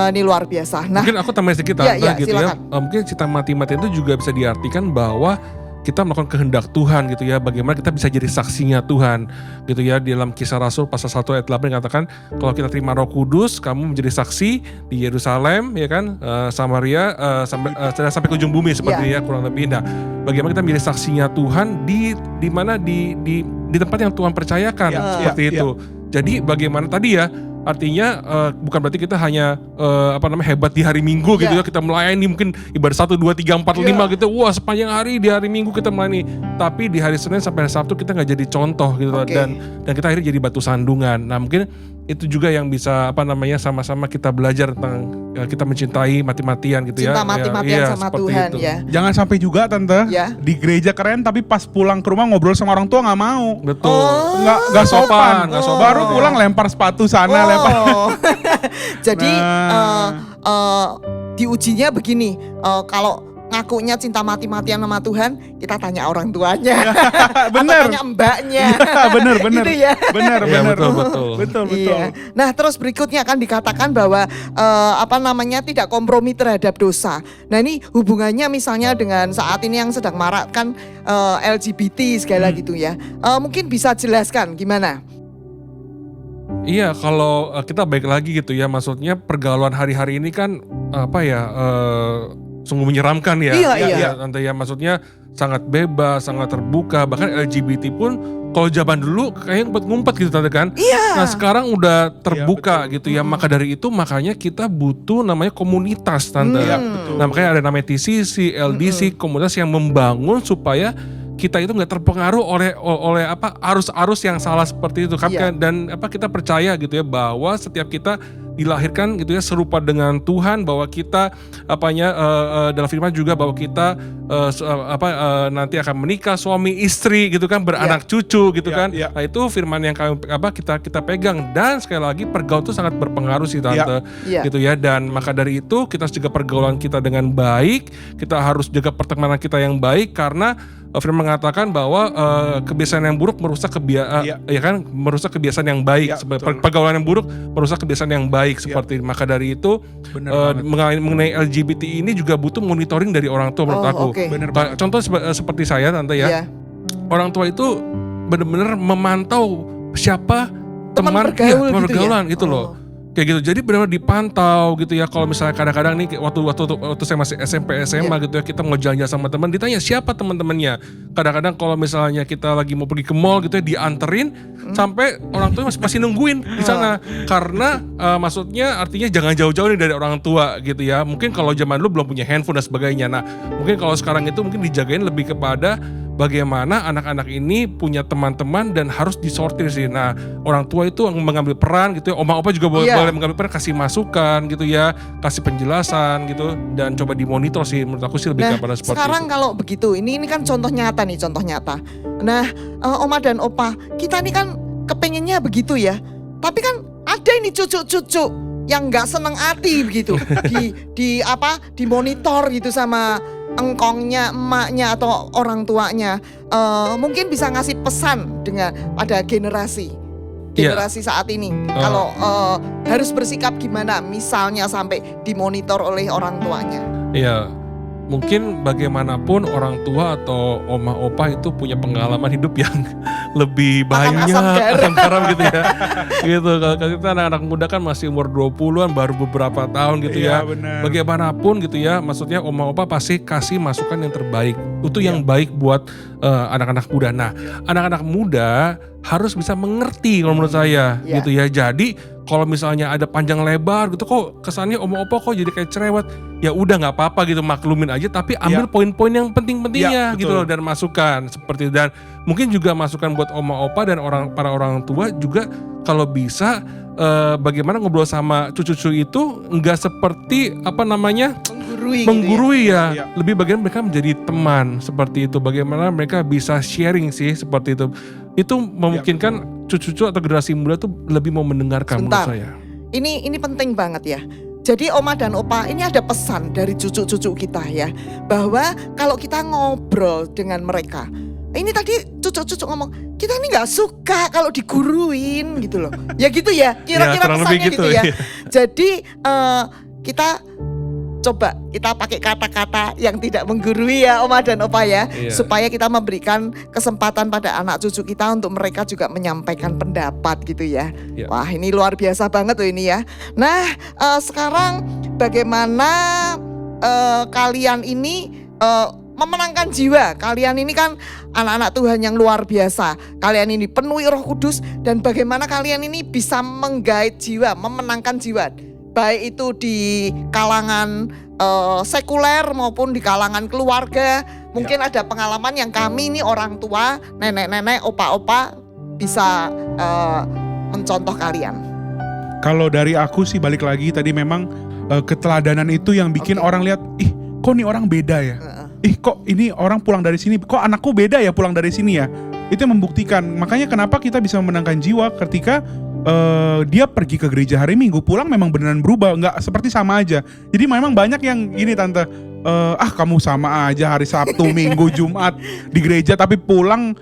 ini luar biasa. Nah, Mungkin aku tambahin sedikit, Iya, Tante, iya, gitu silakan. ya. Mungkin cinta mati-matian itu juga bisa diartikan bahwa kita melakukan kehendak Tuhan gitu ya. Bagaimana kita bisa jadi saksinya Tuhan gitu ya. Di dalam Kisah Rasul pasal 1 ayat 8 dikatakan, kalau kita terima Roh Kudus, kamu menjadi saksi di Yerusalem ya kan, Samaria, sampai ke ujung bumi seperti ya kurang lebih. Nah, bagaimana kita menjadi saksinya Tuhan di mana di tempat yang Tuhan percayakan Ya, seperti ya, itu. Jadi bagaimana tadi ya, artinya bukan berarti kita hanya hebat di hari Minggu gitu ya, kita melayani mungkin ibadah 1, 2, 3, 4, 5 gitu. Wah, sepanjang hari di hari Minggu kita melayani. Tapi di hari Senin sampai hari Sabtu kita nggak jadi contoh gitu. Oke. Dan kita akhirnya jadi batu sandungan. Nah, mungkin itu juga yang bisa sama-sama kita belajar tentang kita mencintai mati-matian gitu ya. cinta mati-matian Iya, sama seperti Tuhan itu. ya. Jangan sampai juga, Tante, Ya. di gereja keren tapi pas pulang ke rumah ngobrol sama orang tua nggak mau. Betul. Oh. Nggak sopan. Nggak sopan. Baru pulang lempar sepatu sana, lempar. Jadi Nah. diujinya begini, kalau ngakunya cinta mati-matian sama Tuhan, kita tanya orang tuanya, Bener. atau tanya mbaknya, bener. gitu ya. Bener. Iya, betul. Betul. Iya. Nah, terus berikutnya kan dikatakan bahwa tidak kompromi terhadap dosa. Nah, ini hubungannya misalnya dengan saat ini yang sedang marak kan LGBT segala gitu ya. Mungkin bisa jelaskan gimana? Iya, kalau kita baik lagi gitu ya, maksudnya pergaulan hari-hari ini kan sungguh menyeramkan ya. Iya. Tante ya, maksudnya sangat bebas, sangat terbuka. Bahkan LGBT pun kalau zaman dulu kayak ngumpet-ngumpet gitu Tante kan. Iya. Nah sekarang udah terbuka betul. gitu ya. Maka dari itu makanya kita butuh namanya komunitas Tante. Iya, betul. Nah makanya ada namanya TCC, LDC, komunitas yang membangun supaya kita itu nggak terpengaruh oleh apa arus-arus yang salah seperti itu kan. Iya. Dan apa kita percaya gitu ya bahwa setiap kita dilahirkan gitu ya serupa dengan Tuhan, bahwa kita dalam firman juga bahwa kita nanti akan menikah suami istri gitu kan, beranak cucu gitu Iya, kan. iya. Nah itu firman yang kita pegang, dan sekali lagi pergaulan itu sangat berpengaruh sih Tante. Iya. Gitu ya, dan maka dari itu kita harus jaga pergaulan kita dengan baik, kita harus jaga pertemanan kita yang baik, karena firman mengatakan bahwa kebiasaan yang buruk merusak merusak kebiasaan yang baik. Iya, betul. Pergaulan yang buruk merusak kebiasaan yang baik seperti maka dari itu Bener banget. mengenai LGBT ini juga butuh monitoring dari orang tua menurut aku. Oke. Bener Nah, contoh seperti saya Tante ya. Iya. Orang tua itu benar-benar memantau siapa Teman teman bergaul gitu ya? pergaulan gitu loh. Kayak gitu. Jadi benar-benar dipantau gitu ya. Kalau misalnya kadang-kadang nih waktu saya masih SMP SMA gitu ya, kita mau jalan-jalan sama teman, ditanya siapa teman-temannya. Kadang-kadang kalau misalnya kita lagi mau pergi ke mall gitu ya, dianterin sampai orang tua masih nungguin di sana. Karena maksudnya artinya jangan jauh-jauh nih dari orang tua gitu ya. Mungkin kalau zaman dulu belum punya handphone dan sebagainya. Nah, mungkin kalau sekarang itu mungkin dijagain lebih kepada bagaimana anak-anak ini punya teman-teman dan harus disortir sih. Nah, orang tua itu mengambil peran gitu ya. Oma opa juga boleh mengambil peran, kasih masukan gitu ya, kasih penjelasan gitu, dan coba dimonitor sih. Menurut aku sih lebih Nah, kepada seperti sekarang itu. kalau begitu, ini kan contoh nyata nih, contoh nyata. Nah, Oma dan Opa, kita ini kan kepengennya begitu ya. Tapi kan ada ini cucu-cucu yang nggak seneng hati begitu, dimonitor gitu sama engkongnya, emaknya atau orang tuanya. Mungkin bisa ngasih pesan pada generasi saat ini. Kalau harus bersikap gimana, misalnya sampai dimonitor oleh orang tuanya. Iya, mungkin bagaimanapun orang tua atau oma opa itu punya pengalaman hidup yang lebih banyak, asam garam gitu ya. Gitu. Kalau kita anak-anak muda kan masih umur 20-an, baru beberapa tahun gitu ya. Bener. Bagaimanapun gitu ya, maksudnya oma opa pasti kasih masukan yang terbaik. Itu yang baik buat anak-anak muda. Nah, anak-anak muda harus bisa mengerti kalau menurut saya gitu ya. Jadi kalau misalnya ada panjang lebar gitu, kok kesannya oma opa kok jadi kayak cerewet, ya udah nggak apa-apa gitu, maklumin aja, tapi ambil poin-poin yang penting-pentingnya gitu loh, dan masukan seperti itu. Dan mungkin juga masukan buat oma opa dan para orang tua juga, kalau bisa bagaimana ngobrol sama cucu-cucu itu nggak seperti menggurui ya. Lebih bagaimana mereka menjadi teman seperti itu, bagaimana mereka bisa sharing sih seperti itu. Itu memungkinkan cucu-cucu atau generasi muda tuh lebih mau mendengarkan menurut saya. Ini penting banget ya. Jadi Oma dan Opa, ini ada pesan dari cucu-cucu kita ya, bahwa kalau kita ngobrol dengan mereka, ini tadi cucu-cucu ngomong, kita ini nggak suka kalau diguruin gitu loh. Ya gitu ya, kira-kira pesannya gitu ya. Jadi kita coba kita pakai kata-kata yang tidak menggurui ya Oma dan Opa ya, supaya kita memberikan kesempatan pada anak cucu kita untuk mereka juga menyampaikan pendapat gitu ya. Wah, ini luar biasa banget tuh ini ya. Nah, sekarang bagaimana kalian ini memenangkan jiwa? Kalian ini kan anak-anak Tuhan yang luar biasa. Kalian ini penuhi Roh Kudus, dan bagaimana kalian ini bisa menggait jiwa, memenangkan jiwa, baik itu di kalangan sekuler maupun di kalangan keluarga. Mungkin ada pengalaman yang kami ini orang tua, nenek-nenek, opa-opa bisa mencontoh kalian. Kalau dari aku sih balik lagi tadi, memang keteladanan itu yang bikin orang lihat, ih kok nih orang beda ya. Ih kok ini orang pulang dari sini, kok anakku beda ya pulang dari sini ya. Itu yang membuktikan. Makanya kenapa kita bisa memenangkan jiwa ketika dia pergi ke gereja hari Minggu, pulang memang beneran berubah, nggak seperti sama aja. Jadi memang banyak yang ini tante, kamu sama aja hari Sabtu, Minggu, Jumat di gereja, tapi pulang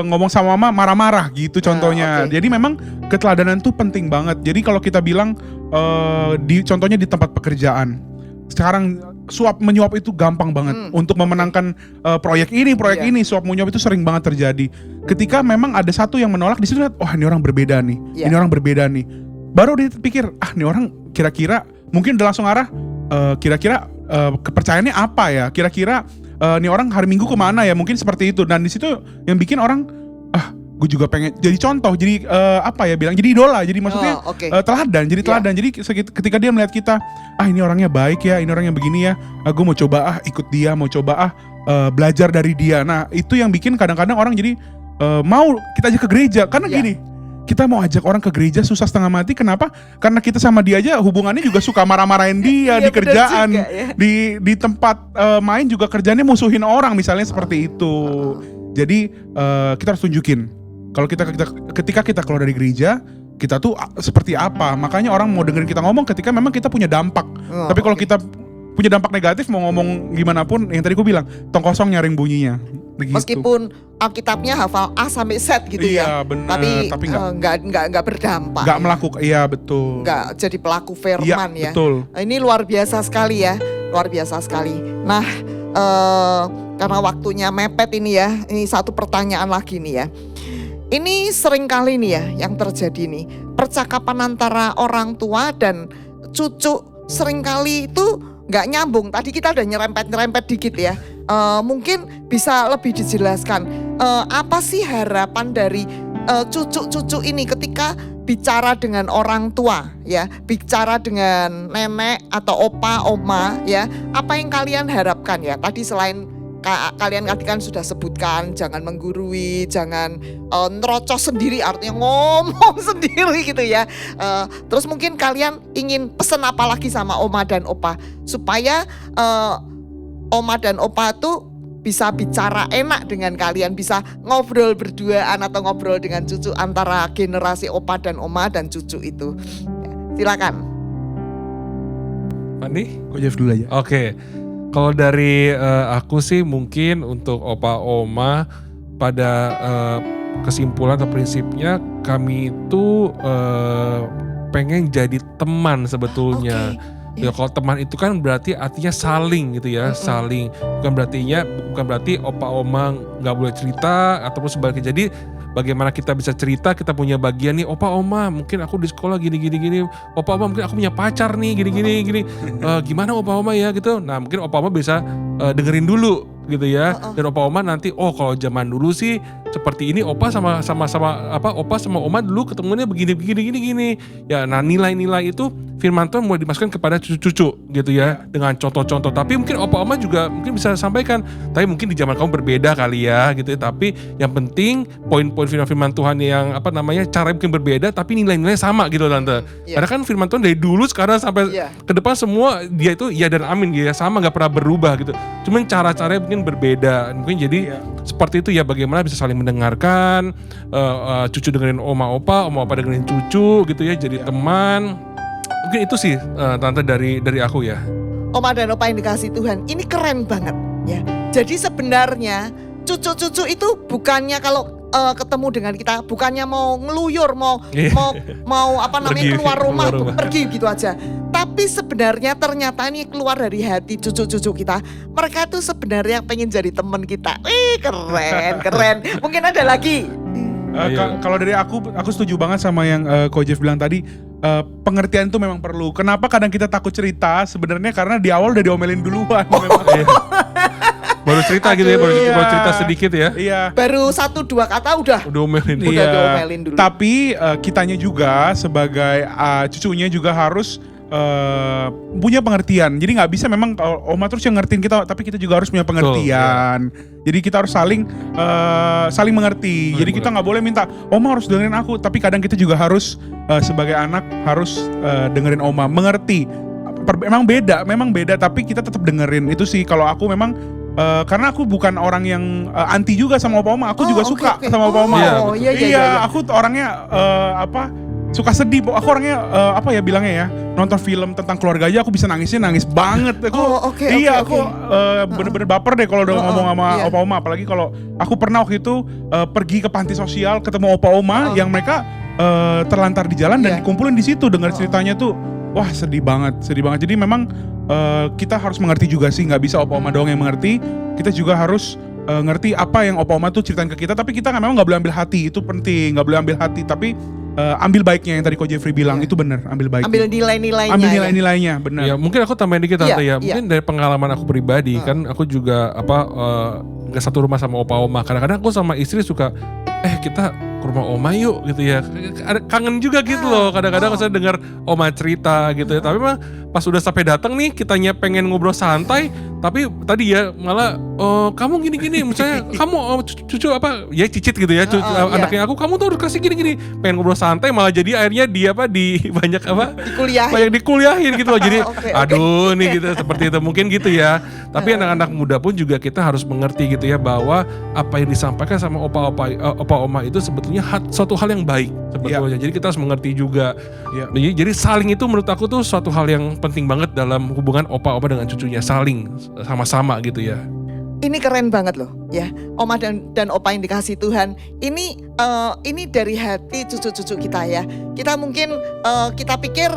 ngomong sama mama marah-marah gitu contohnya. Jadi memang keteladanan tuh penting banget. Jadi kalau kita bilang contohnya di tempat pekerjaan, sekarang suap menyuap itu gampang banget untuk memenangkan proyek ini, suap menyuap itu sering banget terjadi. Ketika memang ada satu yang menolak, di situ lihat, oh ini orang berbeda nih, ini orang berbeda nih. Baru dia pikir, ini orang kira-kira mungkin udah langsung arah, kira-kira kepercayaannya apa ya? Kira-kira nih orang hari Minggu kemana ya? Mungkin seperti itu. Dan di situ yang bikin orang gue juga pengen jadi contoh, jadi jadi idola, jadi maksudnya teladan, jadi teladan. Jadi ketika dia melihat kita, ini orangnya baik ya, ini orangnya begini ya, gue mau coba ikut dia, mau coba belajar dari dia. Nah itu yang bikin kadang-kadang orang jadi mau kita ajak ke gereja, karena gini, kita mau ajak orang ke gereja susah setengah mati. Kenapa? Karena kita sama dia aja hubungannya juga suka marah-marahin dia di kerjaan, juga, ya? di tempat main juga kerjanya musuhin orang, misalnya seperti itu. Jadi kita harus tunjukin kalau ketika kita keluar dari gereja, kita tuh seperti apa. Makanya orang mau dengerin kita ngomong ketika memang kita punya dampak. Tapi kalau kita punya dampak negatif, mau ngomong gimana pun, yang tadi gue bilang, tong kosong nyaring bunyinya. Begitu. Meskipun Alkitabnya hafal A sampai Z gitu ya. Bener, tapi nggak berdampak. Nggak melakukan, iya betul. Nggak jadi pelaku firman ya. Betul. Ini luar biasa sekali ya, luar biasa sekali. Nah, karena waktunya mepet ini ya, ini satu pertanyaan lagi nih ya. Ini sering kali nih ya yang terjadi nih, percakapan antara orang tua dan cucu sering kali itu nggak nyambung. Tadi kita udah nyerempet dikit ya. Mungkin bisa lebih dijelaskan apa sih harapan dari cucu-cucu ini ketika bicara dengan orang tua ya, bicara dengan nenek atau opa, oma ya. Apa yang kalian harapkan ya? Tadi selain kalian kan sudah sebutkan, jangan menggurui, jangan nerocos sendiri, artinya ngomong sendiri gitu ya. Terus mungkin kalian ingin pesan apa lagi sama oma dan opa supaya oma dan opa tuh bisa bicara enak dengan kalian, bisa ngobrol berduaan atau ngobrol dengan cucu antara generasi opa dan oma dan cucu itu. Silakan. Fandi? Kok Jeff dulu aja. Oke. Kalau dari aku sih mungkin untuk opa oma pada kesimpulan atau prinsipnya kami itu pengen jadi teman sebetulnya. Ya kalau teman itu kan berarti artinya saling gitu ya, saling. Bukan berarti opa oma nggak boleh cerita ataupun sebaliknya. Jadi bagaimana kita bisa cerita, kita punya bagian nih, opa oma mungkin aku di sekolah gini, opa oma mungkin aku punya pacar nih gini. Gimana opa oma ya gitu. Nah mungkin opa oma bisa dengerin dulu gitu ya. Dan opa oma nanti kalau zaman dulu sih seperti ini, opa sama oma dulu ketemunya begini. Ya nah nilai-nilai itu firman Tuhan mulai dimasukkan kepada cucu-cucu gitu ya, dengan contoh-contoh. Tapi mungkin opa oma juga mungkin bisa sampaikan, tapi mungkin di zaman kamu berbeda kali ya gitu ya. Tapi yang penting poin-poin firman Tuhan yang cara mungkin berbeda tapi nilai-nilai sama gitu tante. Karena kan firman Tuhan dari dulu sekarang sampai ke depan semua dia itu ya dan amin gitu ya, sama gak pernah berubah gitu. Cuman cara-caranya mungkin berbeda. Mungkin jadi seperti itu ya, bagaimana bisa saling mendengarkan, cucu dengerin oma opa dengerin cucu gitu ya, jadi teman. Mungkin itu sih tante dari aku ya. Oma dan opa yang dikasih Tuhan, ini keren banget ya. Jadi sebenarnya cucu-cucu itu bukannya kalau ketemu dengan kita, bukannya mau ngeluyur, mau keluar rumah tuh pergi gitu aja. Tapi sebenarnya ternyata ini keluar dari hati cucu-cucu kita. Mereka tuh sebenarnya pengen jadi teman kita. Keren. Mungkin ada lagi. Kalau dari aku setuju banget sama yang Ko Jeff bilang tadi. Pengertian itu memang perlu. Kenapa kadang kita takut cerita? Sebenarnya karena di awal udah diomelin duluan. Baru cerita gitu ya, baru cerita sedikit ya. Iya. Baru 1-2 kata udah diomelin. Udah diomelin dulu. Tapi kitanya juga sebagai cucunya juga harus punya pengertian. Jadi nggak bisa memang kalau oma terus yang ngertiin kita, tapi kita juga harus punya pengertian. Jadi kita harus saling mengerti. Jadi kita nggak boleh minta oma harus dengerin aku, tapi kadang kita juga harus sebagai anak harus dengerin oma, mengerti. Memang beda, tapi kita tetap dengerin. Itu sih kalau aku memang karena aku bukan orang yang anti juga sama opa oma. Aku juga suka sama opa oma. Iya, aku orangnya suka sedih. Aku orangnya bilangnya ya, nonton film tentang keluarga aja aku bisa nangis banget. Aku bener-bener baper deh kalau udah ngomong sama opa oma. Apalagi kalau aku pernah waktu itu pergi ke panti sosial ketemu opa oma yang mereka terlantar di jalan dan dikumpulin di situ, dengar ceritanya tuh wah sedih banget. Jadi memang kita harus mengerti juga sih, nggak bisa opa oma doang yang mengerti. Kita juga harus ngerti apa yang opa oma tuh ceritain ke kita, tapi kita memang nggak boleh ambil hati. Itu penting, nggak boleh ambil hati. Tapi ambil baiknya yang tadi Ko Jeffrey bilang, itu benar, ambil baiknya. Ambil nilai-nilainya. Ambil ya. nilai-nilainya, benar. Ya mungkin aku tambahin dikit Tante Iya, ya. Mungkin dari pengalaman aku pribadi kan aku juga nggak satu rumah sama opa oma. Kadang-kadang aku sama istri suka kita ke rumah oma yuk gitu ya. Kangen juga gitu loh. Kadang-kadang saya dengar oma cerita gitu ya. Tapi mah pas udah sampai datang nih kitanya pengen ngobrol santai, tapi tadi ya malah kamu gini-gini, misalnya kamu cucu apa ya cicit gitu ya, anaknya aku, kamu tuh harus kasih gini-gini, pengen ngobrol santai malah jadi akhirnya dia banyak dikuliahin gitu loh. Jadi aduh nih gitu seperti itu mungkin gitu ya. Tapi anak-anak muda pun juga kita harus mengerti gitu ya, bahwa apa yang disampaikan sama opa oma itu sebetulnya suatu hal yang baik sebetulnya. Jadi kita harus mengerti juga. Jadi saling itu menurut aku tuh suatu hal yang penting banget dalam hubungan opa-oma dengan cucunya, saling sama-sama gitu ya. Ini keren banget loh ya, oma dan opa yang dikasih Tuhan. Ini dari hati cucu-cucu kita ya. Kita mungkin kita pikir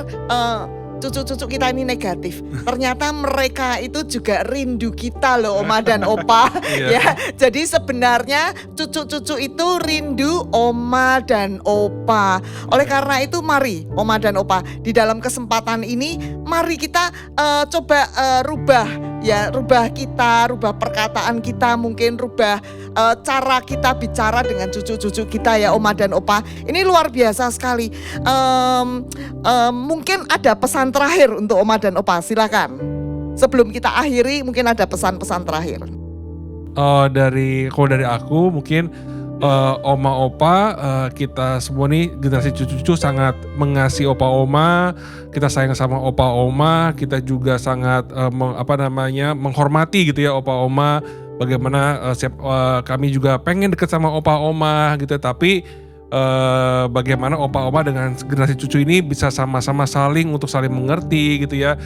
cucu-cucu kita ini negatif. Ternyata mereka itu juga rindu kita loh, oma dan opa. Ya, jadi sebenarnya cucu-cucu itu rindu oma dan opa. Oleh karena itu mari oma dan opa, di dalam kesempatan ini mari kita coba rubah kita, rubah perkataan kita, mungkin rubah cara kita bicara dengan cucu-cucu kita ya oma dan opa. Ini luar biasa sekali. Mungkin ada pesan terakhir untuk oma dan opa, silakan. Sebelum kita akhiri mungkin ada pesan-pesan terakhir. Kalau dari aku mungkin oma opa, kita semua nih generasi cucu-cucu sangat mengasihi opa oma, kita sayang sama opa oma, kita juga sangat menghormati gitu ya opa oma. Bagaimana kami juga pengen deket sama opa oma gitu, tapi bagaimana opa oma dengan generasi cucu ini bisa sama-sama saling mengerti gitu ya,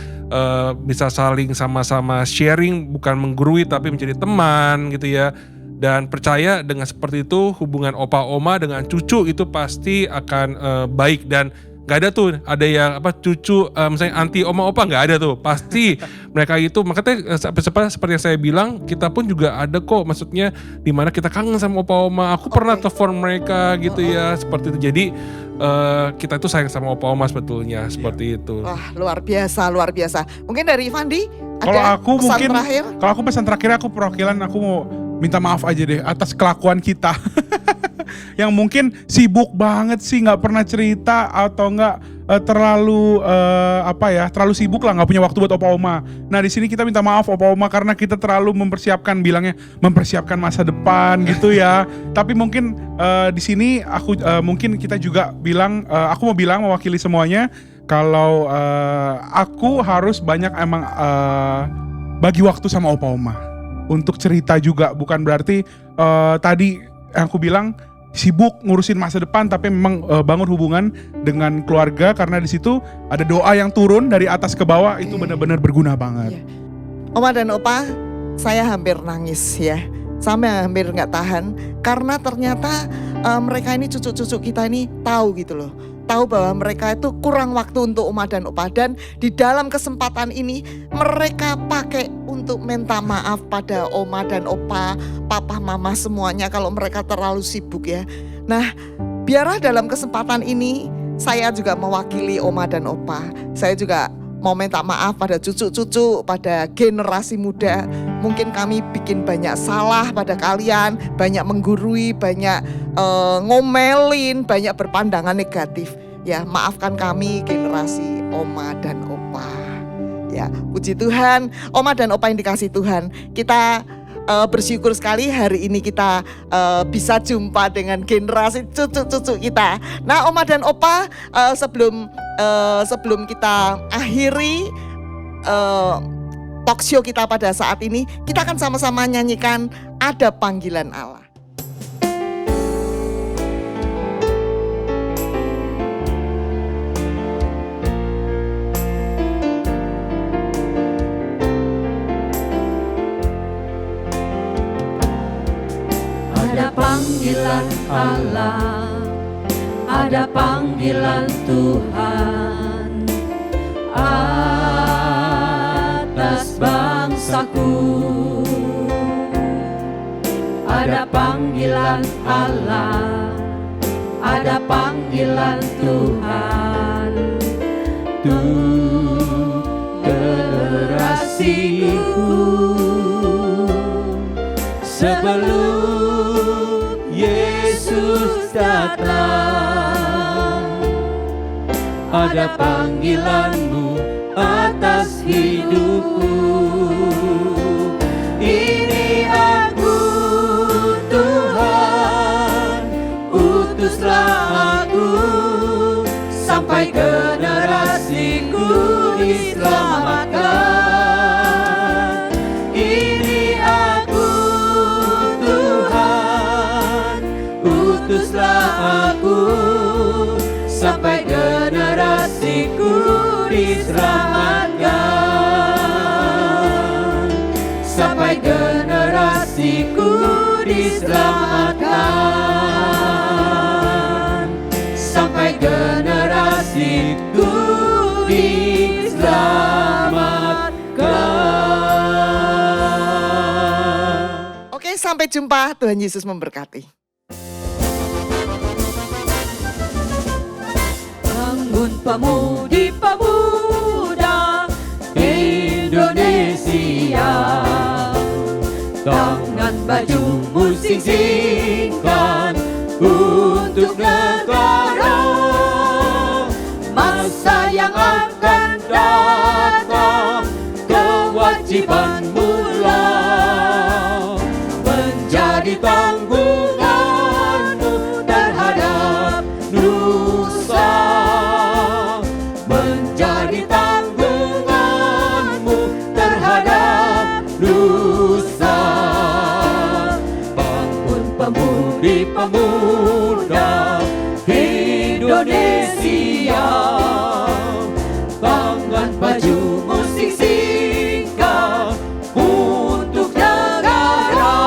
bisa saling sama-sama sharing, bukan menggurui tapi menjadi teman gitu ya. Dan percaya dengan seperti itu hubungan opa oma dengan cucu itu pasti akan baik, dan gak ada tuh ada yang cucu misalnya anti oma opa, gak ada tuh, pasti mereka itu. Makanya seperti yang saya bilang, kita pun juga ada kok, maksudnya dimana kita kangen sama opa oma. Aku pernah telepon mereka gitu ya, seperti itu. Jadi kita itu sayang sama opa oma sebetulnya, seperti itu. Wah, luar biasa. Mungkin dari Ivandi Kalau aku pesan mungkin, terakhir? kalau aku pesan terakhir, aku perwakilan, aku mau minta maaf aja deh atas kelakuan kita yang mungkin sibuk banget sih, nggak pernah cerita atau nggak terlalu terlalu sibuk lah, nggak punya waktu buat opa oma. Nah di sini kita minta maaf opa oma karena kita terlalu mempersiapkan masa depan gitu ya. Tapi mungkin di sini aku mungkin kita juga bilang, aku mau bilang mewakili semuanya, kalau aku harus banyak emang bagi waktu sama opa oma untuk cerita juga. Bukan berarti tadi yang aku bilang sibuk ngurusin masa depan, tapi memang bangun hubungan dengan keluarga, karena di situ ada doa yang turun dari atas ke bawah, itu benar-benar berguna banget. Oma dan opa, saya hampir nangis ya, sampai hampir nggak tahan, karena ternyata mereka ini cucu-cucu kita ini tahu gitu loh. Tahu bahwa mereka itu kurang waktu untuk oma dan opa, dan di dalam kesempatan ini mereka pakai untuk minta maaf pada oma dan opa, papa mama semuanya kalau mereka terlalu sibuk ya. Nah, biarlah dalam kesempatan ini saya juga mewakili oma dan opa. Saya juga mau minta maaf pada cucu-cucu, pada generasi muda. Mungkin kami bikin banyak salah pada kalian, banyak menggurui, banyak ngomelin, banyak berpandangan negatif. Ya, maafkan kami generasi oma dan opa. Ya, puji Tuhan, oma dan opa yang dikasih Tuhan. Kita bersyukur sekali hari ini kita bisa jumpa dengan generasi cucu-cucu kita. Nah, oma dan opa, sebelum kita akhiri talk show kita pada saat ini, kita akan sama-sama nyanyikan Ada Panggilan Allah. Ada panggilan Allah, ada panggilan Tuhan atas bangsaku. Ada panggilan Allah, ada panggilan Tuhan. Tuh generasiku sebelum Yesus datang, ada panggilanmu atas hidupku. Ini aku Tuhan, utuslah aku sampai generasiku diselamatkan. Ini aku Tuhan, utuslah aku sampai generasiku diselamatkan. Sampai generasiku diselamatkan. Sampai generasiku diselamatkan. Oke, sampai jumpa. Tuhan Yesus memberkati. Bangun pemuda Indonesia, tangan bajumu sing-singkan untuk negara. Masa yang akan datang, kewajibanmu lah menjadi tanggunganmu terhadap nusa. Menjadi tanggunganmu terhadap nusa. Bangun pemudi-pemuda Indonesia, tangan bajumu sing-singkan untuk negara.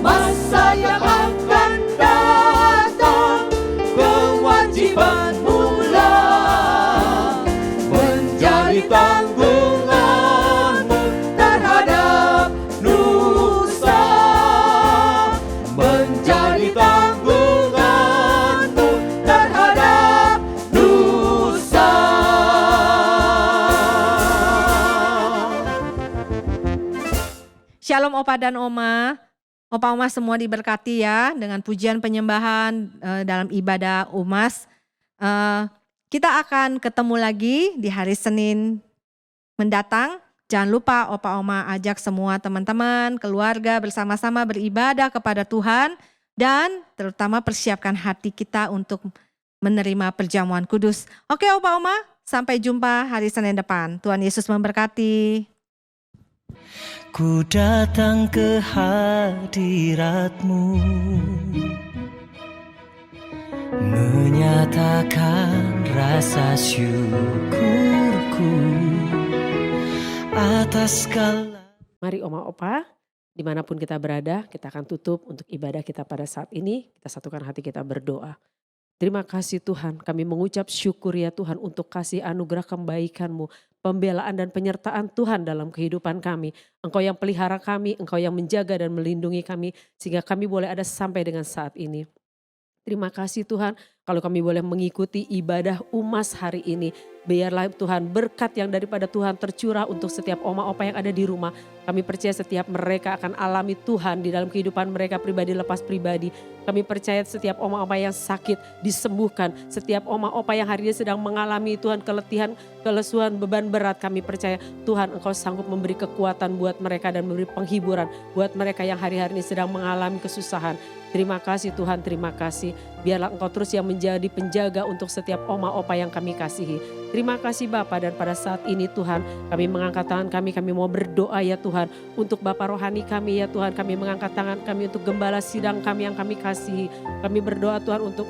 Masa yang akan datang, kewajibanmu lah menjadi tanggunganmu terhadap nusa. Menjadi tanggunganmu terhadap nusa. Shalom Opa dan Oma. Opa Oma semua diberkati ya dengan pujian penyembahan dalam ibadah UMAS. Kita akan ketemu lagi di hari Senin mendatang. Jangan lupa Opa Oma ajak semua teman-teman, keluarga bersama-sama beribadah kepada Tuhan. Dan terutama persiapkan hati kita untuk menerima perjamuan kudus. Oke Opa Oma, sampai jumpa hari Senin depan. Tuhan Yesus memberkati. Ku datang ke hadirat-Mu, menyatakan rasa syukurku atas segala. Mari Oma Opa, dimanapun kita berada, kita akan tutup untuk ibadah kita pada saat ini. Kita satukan hati kita berdoa. Terima kasih Tuhan, kami mengucap syukur ya Tuhan untuk kasih anugerah kebaikan-Mu, pembelaan dan penyertaan Tuhan dalam kehidupan kami. Engkau yang pelihara kami, Engkau yang menjaga dan melindungi kami, sehingga kami boleh ada sampai dengan saat ini. Terima kasih Tuhan, kalau kami boleh mengikuti ibadah UMAS hari ini. Biarlah Tuhan berkat yang daripada Tuhan tercurah untuk setiap oma opa yang ada di rumah. Kami percaya setiap mereka akan alami Tuhan di dalam kehidupan mereka pribadi lepas pribadi. Kami percaya setiap oma opa yang sakit disembuhkan. Setiap oma opa yang hari ini sedang mengalami Tuhan keletihan, kelesuan, beban berat. Kami percaya Tuhan Engkau sanggup memberi kekuatan buat mereka dan memberi penghiburan buat mereka yang hari-hari ini sedang mengalami kesusahan. Terima kasih Tuhan, terima kasih. Biarlah Engkau terus yang menjadi penjaga untuk setiap oma opa yang kami kasihi. Terima kasih Bapa, dan pada saat ini Tuhan kami mengangkat tangan kami mau berdoa ya Tuhan. Untuk Bapa rohani kami ya Tuhan, kami mengangkat tangan kami untuk gembala sidang kami yang kami kasihi. Kami berdoa Tuhan untuk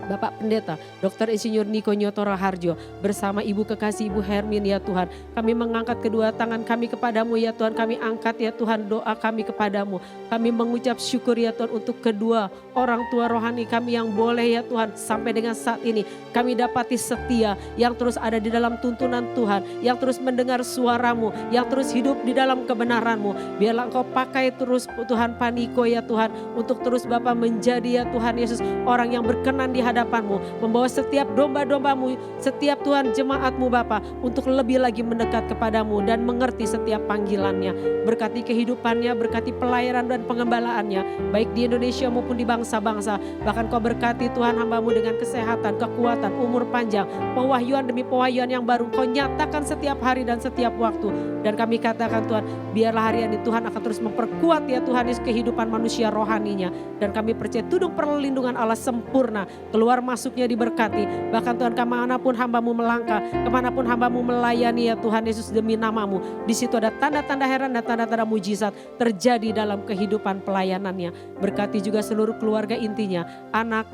Bapak Pendeta, Dr. Insinyur Niko Nyotora Harjo, bersama Ibu Kekasih Ibu Hermin ya Tuhan. Kami mengangkat kedua tangan kami kepadamu ya Tuhan. Kami angkat ya Tuhan doa kami kepadamu. Kami mengucap syukur ya Tuhan untuk kedua orang tua rohani kami yang boleh ya Tuhan sampai dengan saat ini. Kami dapati setia yang terus ada di dalam tuntunan Tuhan. Yang terus mendengar suaramu, yang terus hidup di dalam kebenaranmu. Biarlah Engkau pakai terus Tuhan Paniko ya Tuhan. Untuk terus Bapa menjadi ya Tuhan Yesus orang yang berkenan di hadapanmu, membawa setiap domba-dombamu, setiap Tuhan jemaatmu Bapa untuk lebih lagi mendekat kepadamu dan mengerti setiap panggilannya. Berkati kehidupannya, berkati pelayanan dan pengembalaannya, baik di Indonesia maupun di bangsa-bangsa. Bahkan Kau berkati Tuhan hambamu dengan kesehatan, kekuatan, umur panjang, pewahyuan demi pewahyuan yang baru Kau nyatakan setiap hari dan setiap waktu. Dan kami katakan Tuhan, biarlah hari ini Tuhan akan terus memperkuat ya Tuhan Yesus kehidupan manusia rohaninya. Dan kami percaya tudung perlindungan Allah sempurna, keluar masuknya diberkati. Bahkan Tuhan kemanapun hambamu melangkah, kemanapun hambamu melayani ya Tuhan Yesus demi namamu. Di situ ada tanda-tanda heran dan tanda-tanda mujizat terjadi dalam kehidupan pelayanannya. Berkati juga seluruh keluarga intinya, anak,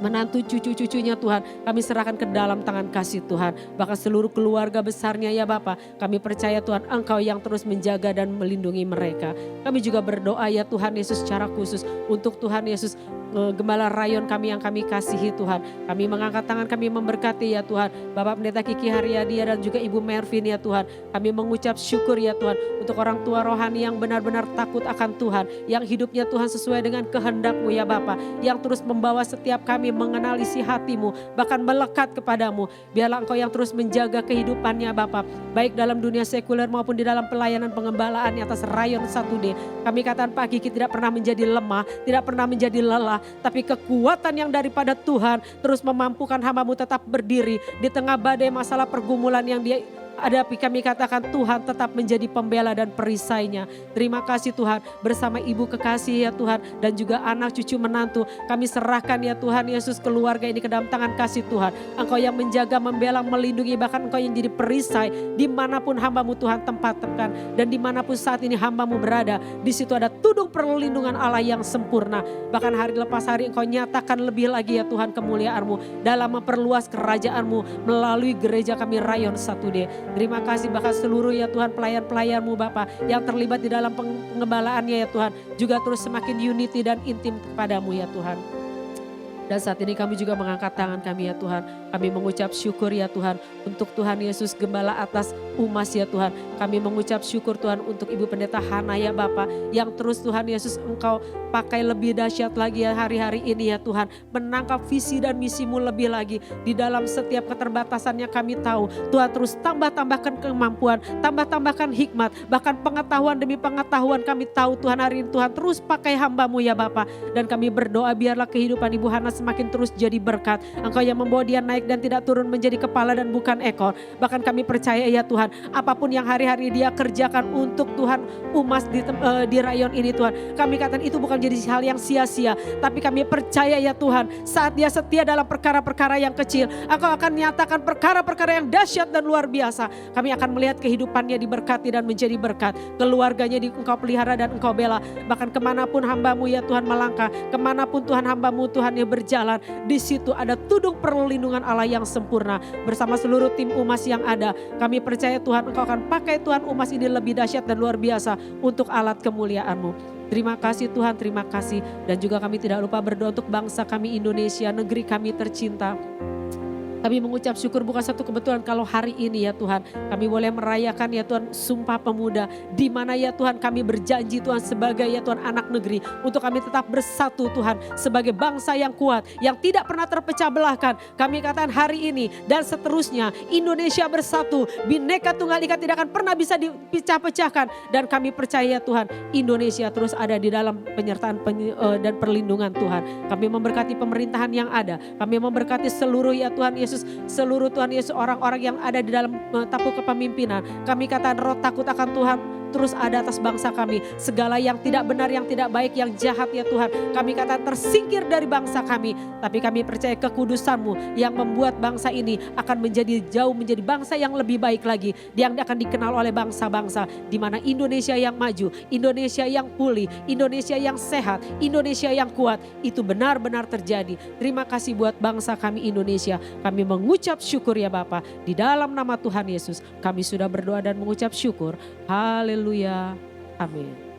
menantu, cucu-cucunya Tuhan, kami serahkan ke dalam tangan kasih Tuhan. Bahkan seluruh keluarga besarnya ya Bapa, kami percaya Tuhan Engkau yang terus menjaga dan melindungi mereka. Kami juga berdoa ya Tuhan Yesus secara khusus untuk Tuhan Yesus Gembala Rayon kami yang kami kasihi Tuhan. Kami mengangkat tangan, kami memberkati ya Tuhan Bapak Pendeta Kiki Haryadia dan juga Ibu Mervin ya Tuhan. Kami mengucap syukur ya Tuhan untuk orang tua rohani yang benar-benar takut akan Tuhan, yang hidupnya Tuhan sesuai dengan kehendak-Mu ya Bapa, yang terus membawa setiap kami mengenali isi hati-Mu, bahkan melekat kepadamu. Biarlah Engkau yang terus menjaga kehidupannya Bapa, baik dalam dunia sekuler maupun di dalam pelayanan pengembalaan atas Rayon 1D. Kami katakan Pak Kiki tidak pernah menjadi lemah, tidak pernah menjadi lelah, tapi kekuatan yang daripada Tuhan terus memampukan hamba-Mu tetap berdiri di tengah badai masalah pergumulan yang dia hadapi. Kami katakan Tuhan tetap menjadi pembela dan perisainya. Terima kasih Tuhan, bersama Ibu Kekasih ya Tuhan dan juga anak cucu menantu, kami serahkan ya Tuhan Yesus keluarga ini ke dalam tangan kasih Tuhan. Engkau yang menjaga, membela, melindungi, bahkan Engkau yang jadi perisai dimanapun hamba-Mu Tuhan tempatkan. Dan dimanapun saat ini hamba-Mu berada, di situ ada tudung perlindungan Allah yang sempurna. Bahkan hari lepas hari Engkau nyatakan lebih lagi ya Tuhan kemuliaan-Mu dalam memperluas kerajaan-Mu melalui gereja kami Rayon 1D. Terima kasih bahkan seluruh ya Tuhan pelayan-pelayan-Mu Bapa yang terlibat di dalam pengembalaannya ya Tuhan. Juga terus semakin unity dan intim kepadamu ya Tuhan. Dan saat ini kami juga mengangkat tangan kami ya Tuhan. Kami mengucap syukur ya Tuhan untuk Tuhan Yesus Gembala atas UMAS ya Tuhan. Kami mengucap syukur Tuhan untuk Ibu Pendeta Hana ya Bapa, yang terus Tuhan Yesus Engkau pakai lebih dahsyat lagi ya hari-hari ini ya Tuhan. Menangkap visi dan misi-Mu lebih lagi di dalam setiap keterbatasannya. Kami tahu Tuhan terus tambah-tambahkan kemampuan, tambah-tambahkan hikmat, bahkan pengetahuan demi pengetahuan. Kami tahu Tuhan hari ini Tuhan terus pakai hamba-Mu ya Bapa. Dan kami berdoa biarlah kehidupan Ibu Hana semakin terus jadi berkat. Engkau yang membawa dia naik dan tidak turun menjadi kepala dan bukan ekor. Bahkan kami percaya ya Tuhan, apapun yang hari-hari dia kerjakan untuk Tuhan UMAS di rayon ini Tuhan, kami katakan itu bukan jadi hal yang sia-sia. Tapi kami percaya ya Tuhan, saat dia setia dalam perkara-perkara yang kecil, Engkau akan nyatakan perkara-perkara yang dahsyat dan luar biasa. Kami akan melihat kehidupannya diberkati dan menjadi berkat. Keluarganya Engkau pelihara dan Engkau bela. Bahkan kemanapun hamba-Mu ya Tuhan melangkah, kemanapun Tuhan hamba-Mu Tuhan yang berjalan, di situ ada tudung perlindungan Allah yang sempurna. Bersama seluruh tim UMAS yang ada, kami percaya Tuhan Engkau akan pakai Tuhan UMAS ini lebih dahsyat dan luar biasa untuk alat kemuliaan-Mu. Terima kasih Tuhan, terima kasih. Dan juga kami tidak lupa berdoa untuk bangsa kami Indonesia, negeri kami tercinta. Kami mengucap syukur bukan satu kebetulan kalau hari ini ya Tuhan kami boleh merayakan ya Tuhan Sumpah Pemuda, di mana ya Tuhan kami berjanji Tuhan sebagai ya Tuhan anak negeri untuk kami tetap bersatu Tuhan sebagai bangsa yang kuat yang tidak pernah terpecah belahkan. Kami katakan hari ini dan seterusnya Indonesia bersatu, Bhinneka Tunggal Ika tidak akan pernah bisa dipecah-pecahkan. Dan kami percaya Tuhan Indonesia terus ada di dalam penyertaan dan perlindungan Tuhan. Kami memberkati pemerintahan yang ada, kami memberkati seluruh ya Tuhan Yesus, seluruh Tuhan Yesus orang-orang yang ada di dalam tapu kepemimpinan. Kami katakan roh takut akan Tuhan terus ada atas bangsa kami. Segala yang tidak benar, yang tidak baik, yang jahat ya Tuhan, kami kata tersingkir dari bangsa kami. Tapi kami percaya kekudusan-Mu yang membuat bangsa ini akan menjadi jauh, menjadi bangsa yang lebih baik lagi. Yang akan dikenal oleh bangsa-bangsa, di mana Indonesia yang maju, Indonesia yang pulih, Indonesia yang sehat, Indonesia yang kuat, itu benar-benar terjadi. Terima kasih buat bangsa kami Indonesia. Kami mengucap syukur ya Bapa. Di dalam nama Tuhan Yesus kami sudah berdoa dan mengucap syukur. Haleluya. Amin.